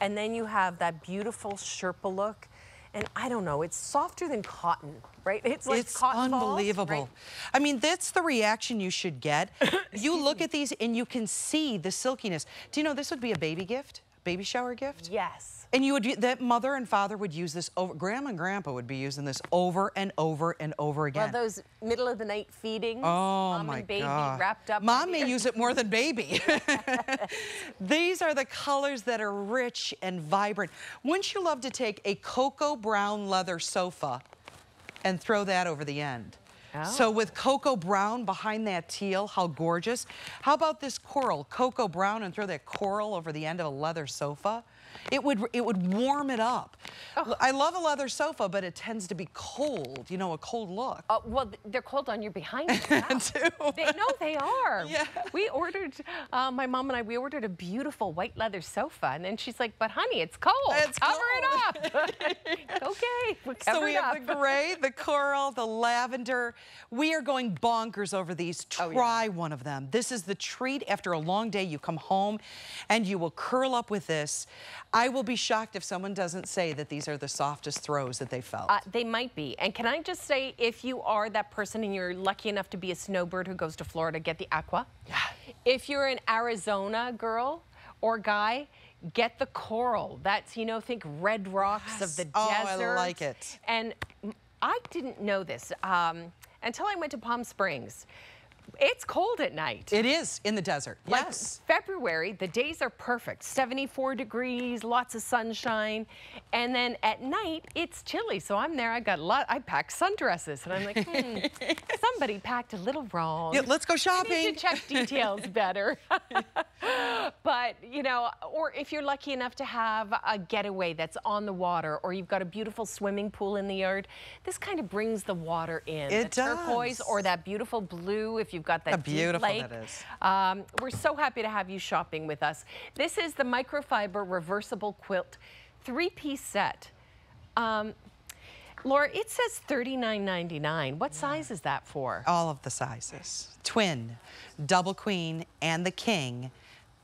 and then you have that beautiful Sherpa look. And I don't know, it's softer than cotton, right? It's like cotton balls, unbelievable. right? I mean, that's the reaction you should get. You look at these and you can see the silkiness. Do you know this would be a baby gift? Baby shower gift? Yes. And you would, that mother and father would use this over, grandma and grandpa would be using this over and over and over again. Well, those middle of the night feedings, oh mom my and baby God. wrapped up. Mom may use it more than baby. These are the colors that are rich and vibrant. Wouldn't you love to take a cocoa brown leather sofa and throw that over the end? Oh. So with cocoa brown behind that teal, how gorgeous. How about this coral, cocoa brown, and throw that coral over the end of a leather sofa? It would warm it up. Oh. I love a leather sofa, but it tends to be cold, you know, a cold look. Well, they're cold on your behind as well. They are. Yeah. We ordered, my mom and I, we ordered a beautiful white leather sofa, and then she's like, but honey, it's cold. Cover it up. Okay, we'll cover so we have the gray, the coral, the lavender. We are going bonkers over these. Try one of them. This is the treat after a long day. You come home and you will curl up with this. I will be shocked if someone doesn't say that these are the softest throws that they felt. They might be. And can I just say, if you are that person and you're lucky enough to be a snowbird who goes to Florida, get the aqua. Yeah. If you're an Arizona girl or guy, get the coral. That's, you know, think red rocks of the desert. I like it. And I didn't know this until I went to Palm Springs. It's cold at night. It is in the desert. Like yes. February, the days are perfect. 74 degrees, lots of sunshine. And then at night, it's chilly. So I'm there, I packed sundresses. And I'm like, somebody packed a little wrong. Yeah, let's go shopping. I need to check details better. But, you know, or if you're lucky enough to have a getaway that's on the water, or you've got a beautiful swimming pool in the yard, this kind of brings the water in. It does. Turquoise or that beautiful blue, if you've got that beautiful deep lake. That is. We're so happy to have you shopping with us. This is the microfiber reversible quilt 3-piece set. Laura, it says $39.99. What size is that for? All of the sizes. Twin, double queen, and the king.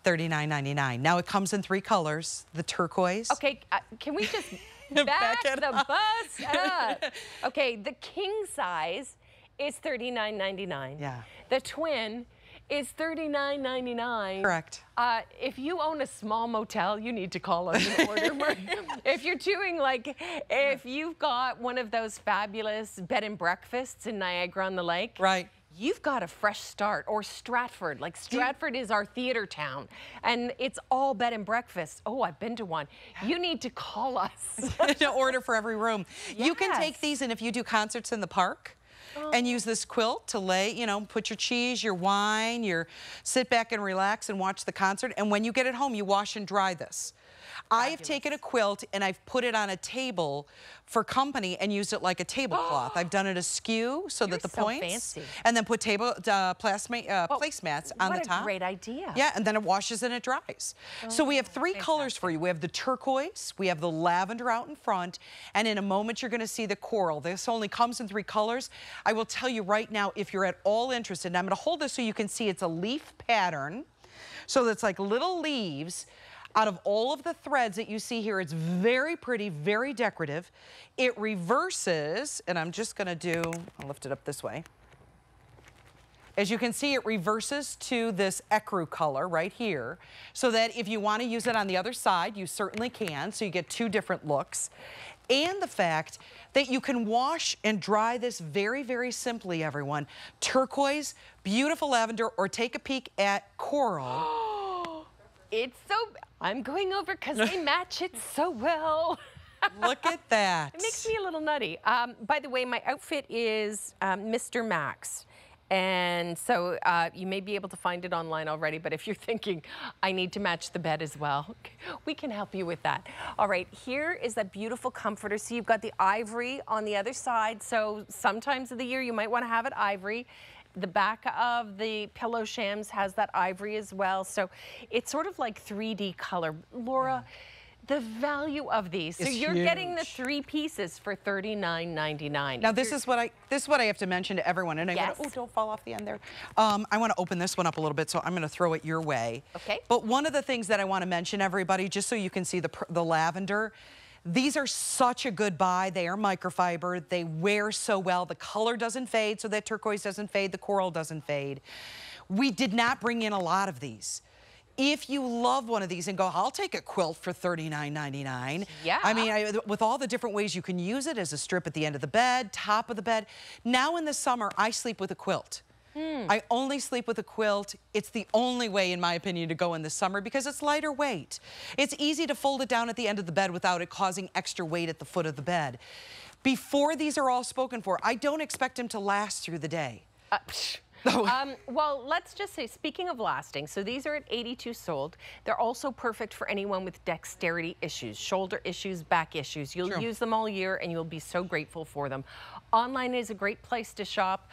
$39.99. Now it comes in 3 colors. The turquoise. Okay, can we just back the bus up? Okay, the king size is $39.99. Yeah. The twin is $39.99. Correct. If you own a small motel, you need to call us and order more. If you're doing if you've got one of those fabulous bed and breakfasts in Niagara-on-the-Lake. Right. You've got a fresh start. Or Stratford. Like Stratford is our theater town. And it's all bed and breakfast. Oh, I've been to one. You need to call us. To order for every room. Yes. You can take these, and if you do concerts in the park, and use this quilt to lay, you know, put your cheese, your wine, sit back and relax and watch the concert. And when you get it home, you wash and dry this. I have taken a quilt and I've put it on a table for company and used it like a tablecloth. I've done it askew so that the points, fancy. And then put placemats on the top. What a great idea. Yeah, and then it washes and it dries. So we have 3 colors for you. We have the turquoise, we have the lavender out in front, and in a moment you're going to see the coral. This only comes in 3 colors. I will tell you right now, if you're at all interested, and I'm going to hold this so you can see it's a leaf pattern. So it's like little leaves. Out of all of the threads that you see here, it's very pretty, very decorative. It reverses, and I'm just gonna I'll lift it up this way. As you can see, it reverses to this ecru color right here, so that if you wanna use it on the other side, you certainly can, so you get 2 different looks. And the fact that you can wash and dry this very, very simply, everyone. Turquoise, beautiful lavender, or take a peek at coral. It's so, I'm going over because they match it so well. Look at that. It makes me a little nutty. By the way, my outfit is Mr. Max. And so you may be able to find it online already, but if you're thinking, I need to match the bed as well, we can help you with that. All right, here is that beautiful comforter. So you've got the ivory on the other side. So sometimes of the year you might want to have it ivory. The back of the pillow shams has that ivory as well. So it's sort of like 3D color. Laura, the value of these. So you're getting the 3 pieces for $39.99. Now this is what I have to mention to everyone. And don't fall off the end there. I want to open this one up a little bit, so I'm going to throw it your way. Okay. But one of the things that I want to mention, everybody, just so you can see the lavender. These are such a good buy. They are microfiber. They wear so well. The color doesn't fade, so that turquoise doesn't fade. The coral doesn't fade. We did not bring in a lot of these. If you love one of these and go, I'll take a quilt for $39.99. Yeah. I mean, with all the different ways you can use it as a strip at the end of the bed, top of the bed. Now in the summer, I sleep with a quilt. I only sleep with a quilt. It's the only way, in my opinion, to go in the summer because it's lighter weight. It's easy to fold it down at the end of the bed without it causing extra weight at the foot of the bed. Before these are all spoken for, I don't expect them to last through the day. Well, let's just say, speaking of lasting, so these are at 82 sold. They're also perfect for anyone with dexterity issues, shoulder issues, back issues. You'll use them all year and you'll be so grateful for them. Online is a great place to shop.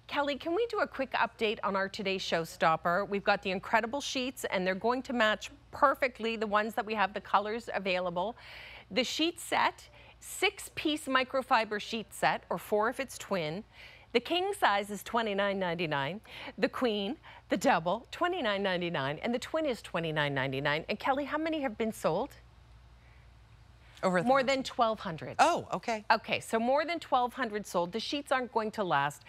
Kelly, can we do a quick update on our Today's Showstopper? We've got the incredible sheets and they're going to match perfectly the ones that we have the colors available. The sheet set, 6-piece microfiber sheet set, or 4 if it's twin. The king size is $29.99, the queen, the double, $29.99, and the twin is $29.99. And Kelly, how many have been sold? More than 1,200. Oh, okay. Okay, so more than 1,200 sold. The sheets aren't going to last.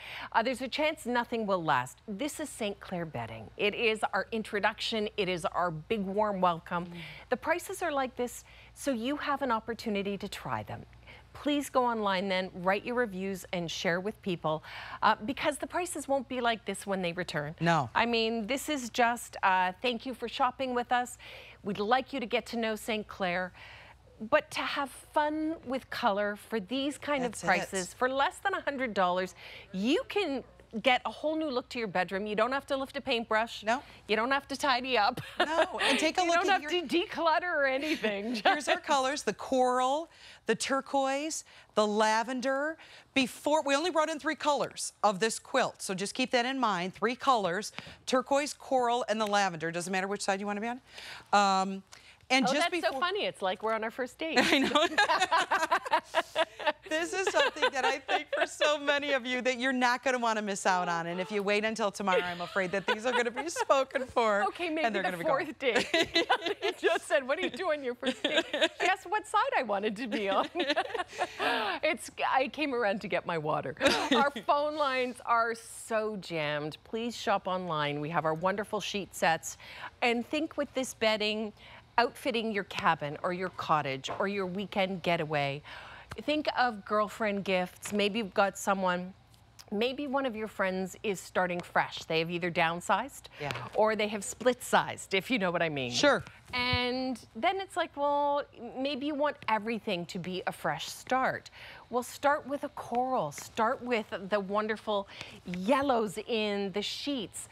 There's a chance nothing will last. This is St. Clair bedding. It is our introduction. It is our big warm welcome. The prices are like this, so you have an opportunity to try them. Please go online then, write your reviews and share with people because the prices won't be like this when they return. No. I mean, this is just thank you for shopping with us. We'd like you to get to know St. Clair. But to have fun with color for these kind of prices, for less than $100, you can get a whole new look to your bedroom. You don't have to lift a paintbrush. No. You don't have to tidy up. No, and take a look at You don't have to declutter or anything. Here's our colors, the coral, the turquoise, the lavender. Before, we only brought in 3 colors of this quilt, so just keep that in mind. 3 colors, turquoise, coral, and the lavender. Doesn't matter which side you want to be on. And just that's so funny. It's like we're on our first date. I know. This is something that I think for so many of you that you're not going to want to miss out on. And if you wait until tomorrow, I'm afraid that these are going to be spoken for. Okay, maybe the 4th date. He just said, what are you doing your first date? Guess what side I wanted to be on. I came around to get my water. Our phone lines are so jammed. Please shop online. We have our wonderful sheet sets. And think with this bedding, outfitting your cabin or your cottage or your weekend getaway. Think of girlfriend gifts. Maybe you've got someone, maybe one of your friends is starting fresh. They have either downsized or they have split-sized, if you know what I mean. Sure. And then it's like, well, maybe you want everything to be a fresh start. Well, start with a coral. Start with the wonderful yellows in the sheets.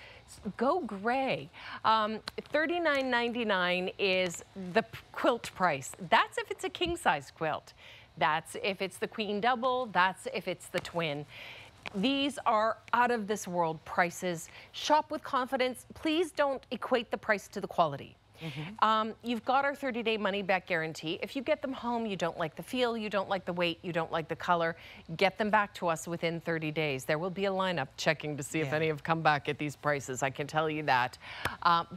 Go gray. $39.99 is the quilt price. That's if it's a king-size quilt. That's if it's the queen double. That's if it's the twin. These are out of this world prices. Shop with confidence. Please don't equate the price to the quality. You've got our 30-day money-back guarantee. If you get them home, you don't like the feel, you don't like the weight, you don't like the color, get them back to us within 30 days. There will be a lineup checking to see if any have come back at these prices. I can tell you that.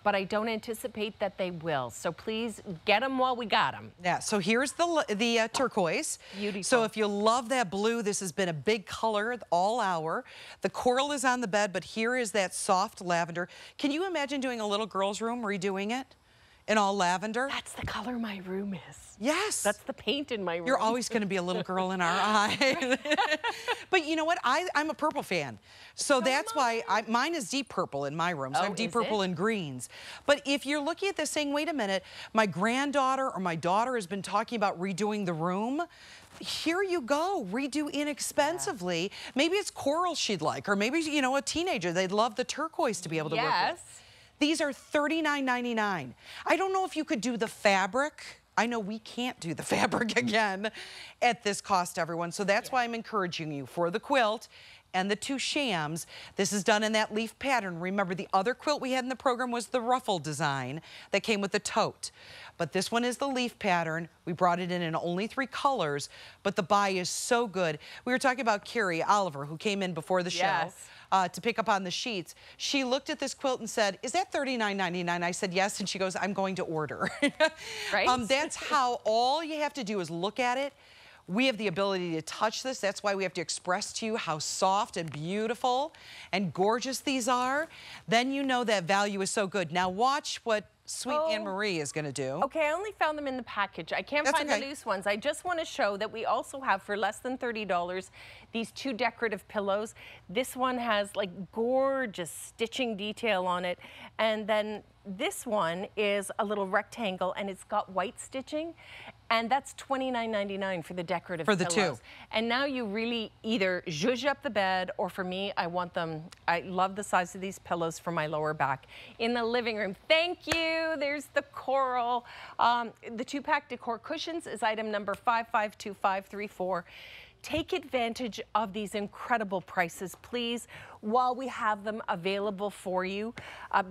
But I don't anticipate that they will. So please get them while we got them. Yeah, so here's the turquoise. Beautiful. So if you love that blue, this has been a big color all hour. The coral is on the bed, but here is that soft lavender. Can you imagine doing a little girl's room, redoing it? in all lavender. That's the color my room is. Yes. That's the paint in my room. You're always going to be a little girl in our eye. But you know what? I'm a purple fan. So that's why mine is deep purple in my room. So I have deep purple and greens. But if you're looking at this saying, wait a minute, my granddaughter or my daughter has been talking about redoing the room, here you go, redo inexpensively. Yeah. Maybe it's coral she'd like, or maybe, you know, a teenager, they'd love the turquoise to be able to work with. These are $39.99. I don't know if you could do the fabric. I know we can't do the fabric again at this cost, everyone. So that's why I'm encouraging you for the quilt and the 2 shams. This is done in that leaf pattern. Remember, the other quilt we had in the program was the ruffle design that came with the tote. But this one is the leaf pattern. We brought it in only 3 colors, but the buy is so good. We were talking about Carrie Oliver, who came in before the show to pick up on the sheets. She looked at this quilt and said, is that $39.99? I said, yes, and she goes, I'm going to order. Right? That's how all you have to do is look at it. We have the ability to touch this. That's why we have to express to you how soft and beautiful and gorgeous these are. Then you know that value is so good. Now watch what Sweet Anne-Marie is going to do. Okay, I only found them in the package. I can't find the loose ones. I just want to show that we also have, for less than $30, these 2 decorative pillows. This one has like gorgeous stitching detail on it. And then this one is a little rectangle and it's got white stitching. And that's $29.99 for the decorative pillows. For the 2. And now you really either zhuzh up the bed, or for me, I want them, I love the size of these pillows for my lower back. In the living room, thank you. There's the coral. The 2-pack decor cushions is item number 552534. Take advantage of these incredible prices, please, while we have them available for you.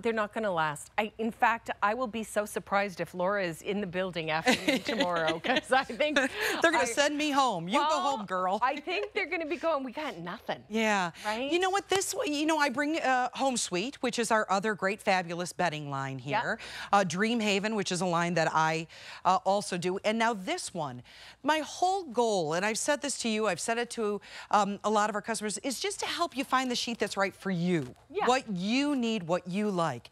They're not going to last. In fact, I will be so surprised if Laura is in the building after me tomorrow, because I think they're going to send me home. You go home, girl. I think they're going to be going, we got nothing. Yeah. Right? You know what? I bring Home Suite, which is our other great, fabulous bedding line here. Dream Haven, which is a line that I also do. And now this one. My whole goal, and I've said this to you, I've said it to a lot of our customers, is just to help you find the sheet that's right for you. What you need, what you like.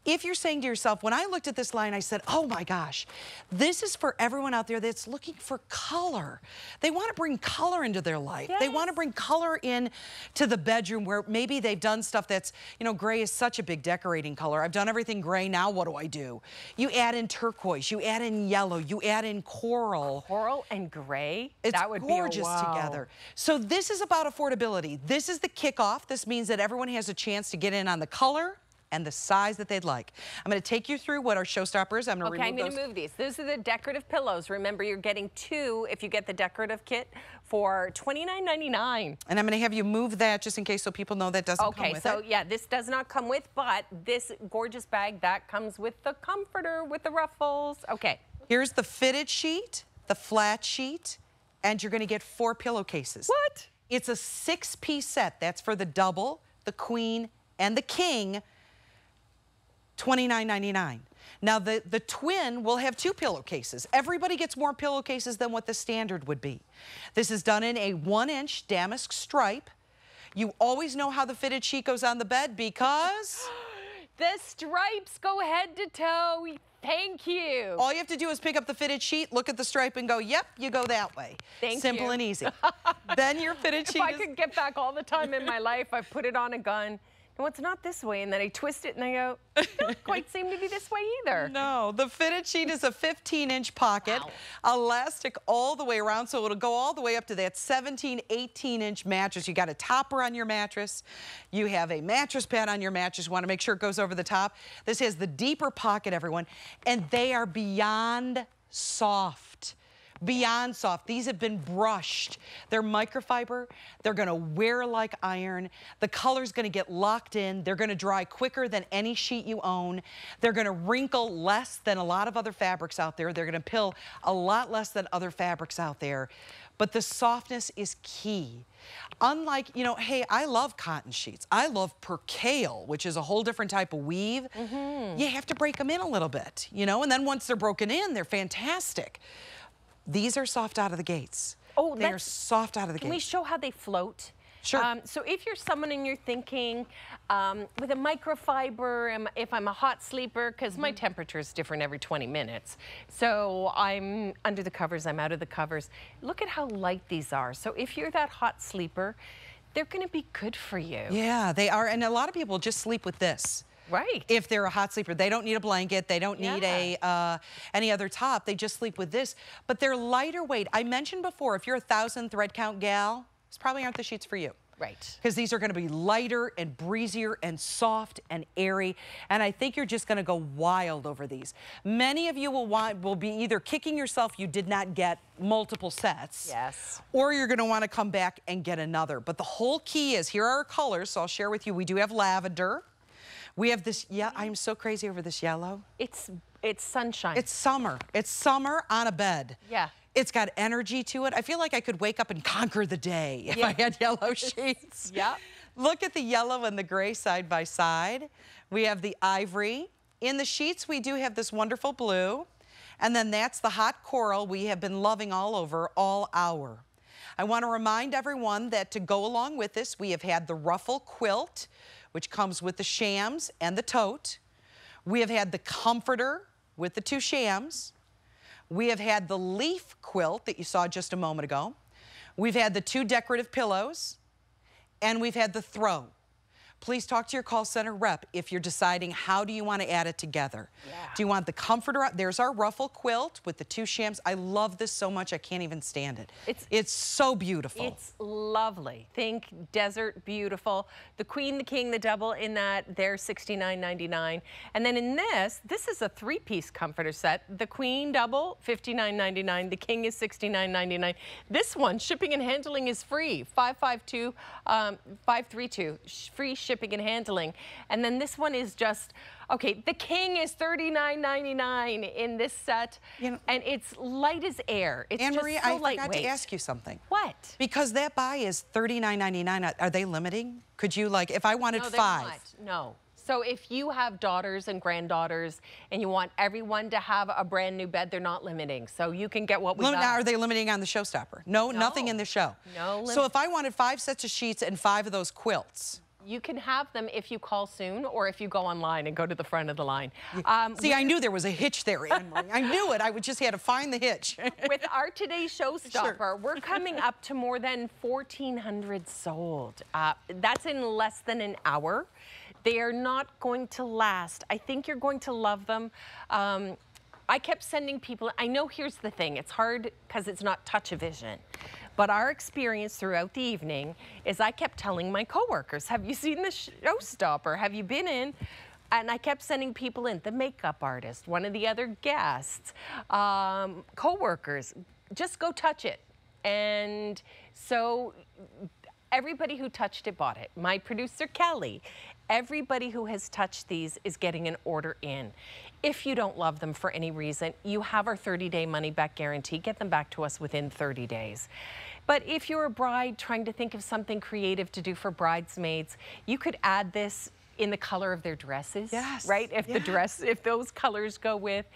If you're saying to yourself, when I looked at this line, I said, oh my gosh, this is for everyone out there that's looking for color. They want to bring color into their life. They want to bring color in to the bedroom where maybe they've done stuff that's, you know, gray is such a big decorating color. I've done everything gray, now what do I do? You add in turquoise, you add in yellow, you add in coral. Coral and gray? That would be gorgeous together. So this is about affordability. This is the kickoff. This means that everyone has a chance to get in on the color and the size that they'd like. I'm going to take you through what our showstopper is. I'm going to remove those. I'm going to move these. Those are the decorative pillows. Remember, you're getting 2 if you get the decorative kit for $29.99. And I'm going to have you move that just in case so people know that doesn't come with it. Okay, so yeah, this does not come with, but this gorgeous bag, that comes with the comforter, with the ruffles. Okay. Here's the fitted sheet, the flat sheet, and you're going to get 4 pillowcases. What? It's a 6-piece set. That's for the double, the queen, and the king. $29.99. Now the twin will have 2 pillowcases. Everybody gets more pillowcases than what the standard would be. This is done in a 1-inch damask stripe. You always know how the fitted sheet goes on the bed because the stripes go head to toe. Thank you. All you have to do is pick up the fitted sheet, look at the stripe, and go, yep, you go that way. Simple and easy. Then your fitted sheet If I could get back all the time in my life, I put it on a gun. No, it's not this way, and then I twist it and I go, it doesn't quite seem to be this way either. No, the fitted sheet is a 15-inch pocket, elastic all the way around, so it'll go all the way up to that 17, 18-inch mattress. You got a topper on your mattress. You have a mattress pad on your mattress. You want to make sure it goes over the top. This has the deeper pocket, everyone, and they are beyond soft. Beyond soft. These have been brushed. They're microfiber. They're going to wear like iron. The color's going to get locked in. They're going to dry quicker than any sheet you own. They're going to wrinkle less than a lot of other fabrics out there. They're going to pill a lot less than other fabrics out there. But the softness is key. Unlike, you know, hey, I love cotton sheets. I love percale, which is a whole different type of weave. You have to break them in a little bit, you know, and then once they're broken in, they're fantastic. These are soft out of the gates. Oh, they're soft out of the gates. Can we show how they float? Sure. So if you're someone and you're thinking with a microfiber, if I'm a hot sleeper, because my temperature is different every 20 minutes. So I'm under the covers, I'm out of the covers. Look at how light these are. So if you're that hot sleeper, they're going to be good for you. Yeah, they are. And a lot of people just sleep with this. Right. If they're a hot sleeper, they don't need a blanket, they don't need any other top, they just sleep with this. But they're lighter weight. I mentioned before, if you're a 1,000 thread count gal, these probably aren't the sheets for you. Right. Because these are going to be lighter and breezier and soft and airy. And I think you're just going to go wild over these. Many of you will be either kicking yourself you did not get multiple sets. Yes. Or you're going to want to come back and get another. But the whole key is, here are our colors. So I'll share with you. We do have lavender. We have this, I'm so crazy over this yellow. It's sunshine. It's summer. It's summer on a bed. Yeah. It's got energy to it. I feel like I could wake up and conquer the day if I had yellow sheets. Yeah. Look at the yellow and the gray side by side. We have the ivory. In the sheets, we do have this wonderful blue. And then that's the hot coral we have been loving all over all hour. I want to remind everyone that to go along with this, we have had the ruffle quilt, which comes with the shams and the tote. We have had the comforter with the 2 shams. We have had the leaf quilt that you saw just a moment ago. We've had the 2 decorative pillows, and we've had the throw. Please talk to your call center rep if you're deciding how do you want to add it together. Yeah. Do you want the comforter? There's our ruffle quilt with the 2 shams. I love this so much I can't even stand it. It's so beautiful. It's lovely. Think desert beautiful. The queen, the king, the double in that, they're $69.99. And then in this is a 3-piece comforter set. The queen double, $59.99. The king is $69.99. This one, shipping and handling is free. 532, free shipping and handling. And then this one is just, okay, the king is $39.99 in this set, and it's light as air. It's Anne-Marie, just so lightweight. I forgot to ask you something. What? Because that buy is $39.99. Are they limiting? Could you, like, if I wanted 5? Not. No. So if you have daughters and granddaughters and you want everyone to have a brand new bed, they're not limiting. So you can get what we got. Are they limiting on the showstopper? No, nothing in the show. No limit. So if I wanted 5 sets of sheets and 5 of those quilts, you can have them if you call soon or if you go online and go to the front of the line. See, I knew there was a hitch there, Anne-Marie. I knew it. I just had to find the hitch. With our today's showstopper, we're coming up to more than 1,400 sold. That's in less than an hour. They are not going to last. I think you're going to love them. I kept sending people, I know here's the thing, it's hard because it's not touch-a-vision. But our experience throughout the evening is I kept telling my coworkers, have you seen the showstopper? Have you been in? And I kept sending people in, the makeup artist, one of the other guests, coworkers, just go touch it. And so everybody who touched it bought it. My producer, Kelly, everybody who has touched these is getting an order in. If you don't love them for any reason, you have our 30-day money-back guarantee. Get them back to us within 30 days. But if you're a bride trying to think of something creative to do for bridesmaids, you could add this in the color of their dresses, right? If those colors go with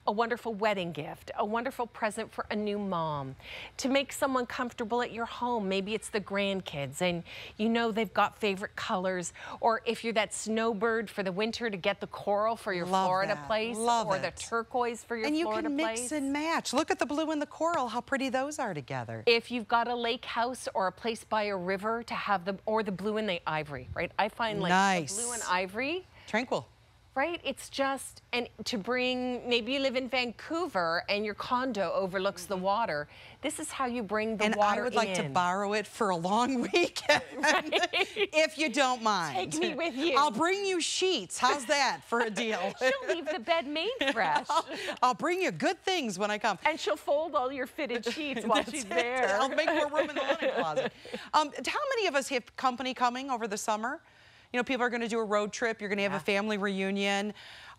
a wonderful wedding gift, a wonderful present for a new mom, to make someone comfortable at your home. Maybe it's the grandkids and you know they've got favorite colors, or if you're that snowbird for the winter to get the coral for your Florida place, or the turquoise for your Florida place. And you can mix and match. Look at the blue and the coral, how pretty those are together. If you've got a lake house or a place by a river to have them, or the blue and the ivory, right? I find like the blue and ivory. Tranquil. Right? It's just, and to bring, maybe you live in Vancouver and your condo overlooks the water. This is how you bring the water in. And I would like to borrow it for a long weekend, if you don't mind. Take me with you. I'll bring you sheets. How's that for a deal? She'll leave the bed made fresh. I'll bring you good things when I come. And she'll fold all your fitted sheets while she's there. I'll make more room in the linen closet. How many of us have company coming over the summer? You know, people are going to do a road trip. You're going to have a family reunion.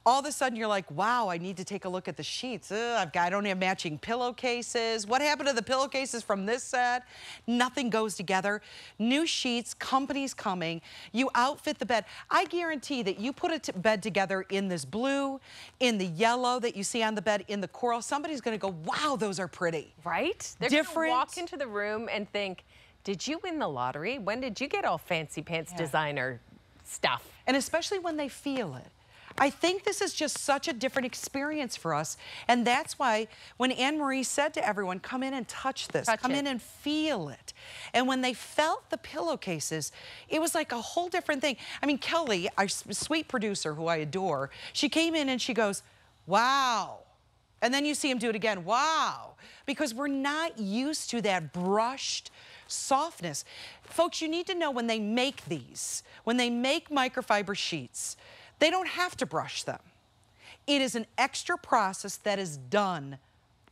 All of a sudden, you're like, wow, I need to take a look at the sheets. I don't have matching pillowcases. What happened to the pillowcases from this set? Nothing goes together. New sheets, company's coming. You outfit the bed. I guarantee that you put a bed together in this blue, in the yellow that you see on the bed, in the coral. Somebody's going to go, wow, those are pretty. Right? They're going to walk into the room and think, Did you win the lottery? When did you get all fancy pants designer stuff? And especially when they feel it. I think this is just such a different experience for us. And that's why when Anne-Marie said to everyone, come in and touch this, come in and feel it. And when they felt the pillowcases, it was like a whole different thing. I mean, Kelly, our sweet producer who I adore, she came in and she goes, wow. And then you see him do it again, wow. Because we're not used to that brushed softness. Folks, you need to know when they make these, when they make microfiber sheets, they don't have to brush them. It is an extra process that is done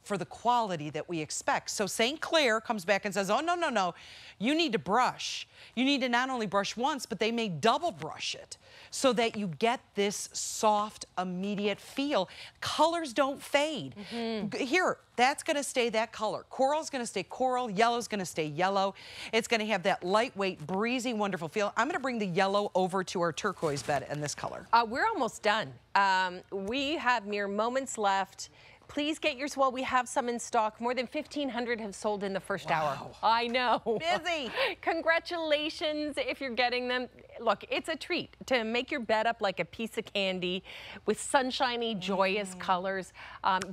for the quality that we expect. So St. Clair comes back and says, oh, no, no, no, you need to brush. You need to not only brush once, but they may double brush it so that you get this soft, immediate feel. Colors don't fade. Here, that's gonna stay that color. Coral's gonna stay coral, yellow's gonna stay yellow. It's gonna have that lightweight, breezy, wonderful feel. I'm gonna bring the yellow over to our turquoise bed in this color. We're almost done. We have mere moments left. Please get yours while we have some in stock. More than 1,500 have sold in the first hour. I know. Busy. Congratulations if you're getting them. Look, it's a treat to make your bed up like a piece of candy with sunshiny, joyous colors.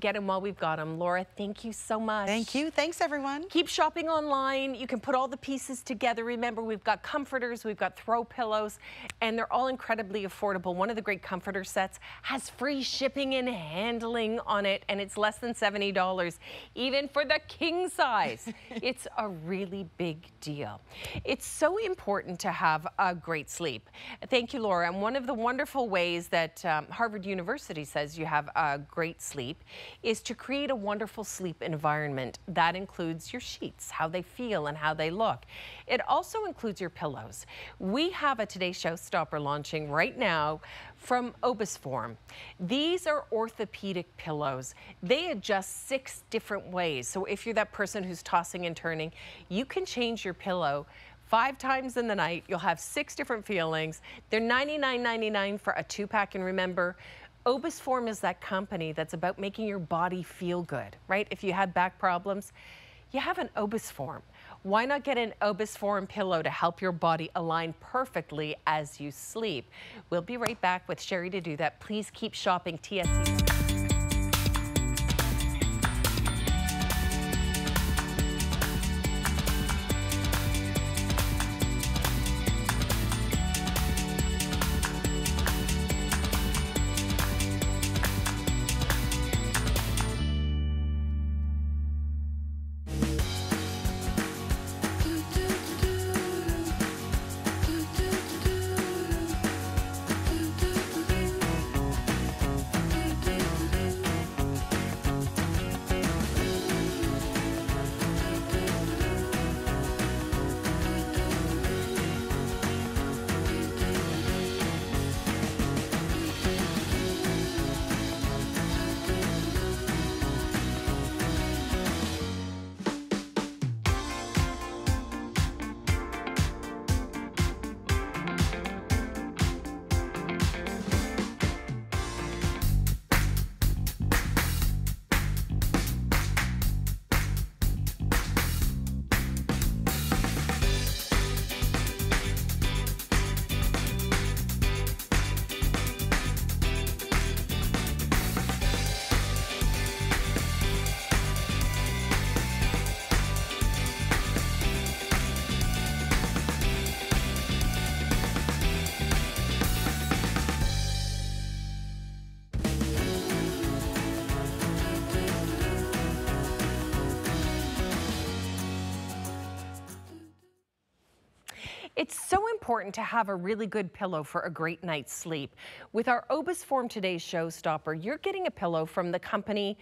Get them while we've got them. Laura, thank you so much. Thank you. Thanks, everyone. Keep shopping online. You can put all the pieces together. Remember, we've got comforters, we've got throw pillows, and they're all incredibly affordable. One of the great comforter sets has free shipping and handling on it, and it's less than $70, even for the king size. It's a really big deal. It's so important to have a great sleep. Thank you, Laura. And one of the wonderful ways that Harvard University says you have a great sleep is to create a wonderful sleep environment. That includes your sheets, how they feel and how they look. It also includes your pillows. We have a Today Showstopper launching right now from Obisform. These are orthopedic pillows. They adjust 6 different ways. So if you're that person who's tossing and turning, you can change your pillow 5 times in the night. You'll have 6 different feelings. They're $99.99 for a 2-pack. And remember, Obisform is that company that's about making your body feel good, right? If you have back problems, you have an Obisform. Why not get an Obisform pillow to help your body align perfectly as you sleep? We'll be right back with Sherry to do that. Please keep shopping TSC. It's so important to have a really good pillow for a great night's sleep. With our Obisform Today's Showstopper, you're getting a pillow from the company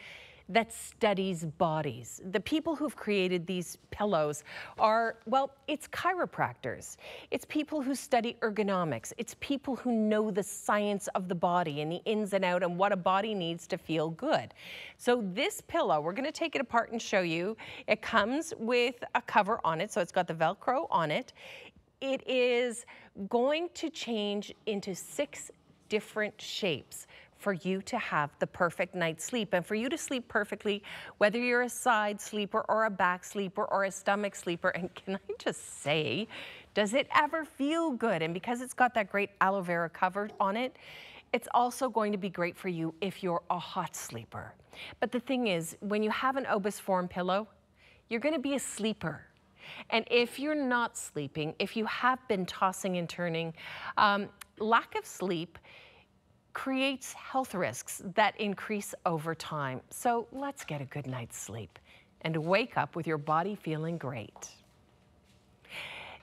that studies bodies. The people who've created these pillows are, well, it's chiropractors. It's people who study ergonomics. It's people who know the science of the body and the ins and out and what a body needs to feel good. So this pillow, we're gonna take it apart and show you. It comes with a cover on it, so it's got the Velcro on it. It is going to change into 6 different shapes for you to have the perfect night's sleep. And for you to sleep perfectly, whether you're a side sleeper or a back sleeper or a stomach sleeper, and can I just say, does it ever feel good? And because it's got that great aloe vera cover on it, it's also going to be great for you if you're a hot sleeper. But the thing is, when you have an Obus Form pillow, you're going to be a sleeper. And if you're not sleeping, if you have been tossing and turning, lack of sleep creates health risks that increase over time. So let's get a good night's sleep and wake up with your body feeling great.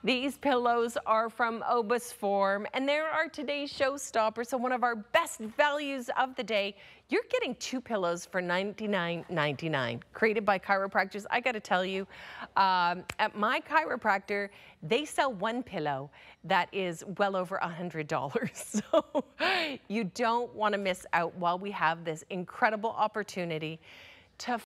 These pillows are from Obus Form, and they are today's showstopper. So one of our best values of the day, you're getting 2 pillows for $99.99, created by chiropractors. I got to tell you, at my chiropractor, they sell 1 pillow that is well over $100. So you don't want to miss out while we have this incredible opportunity to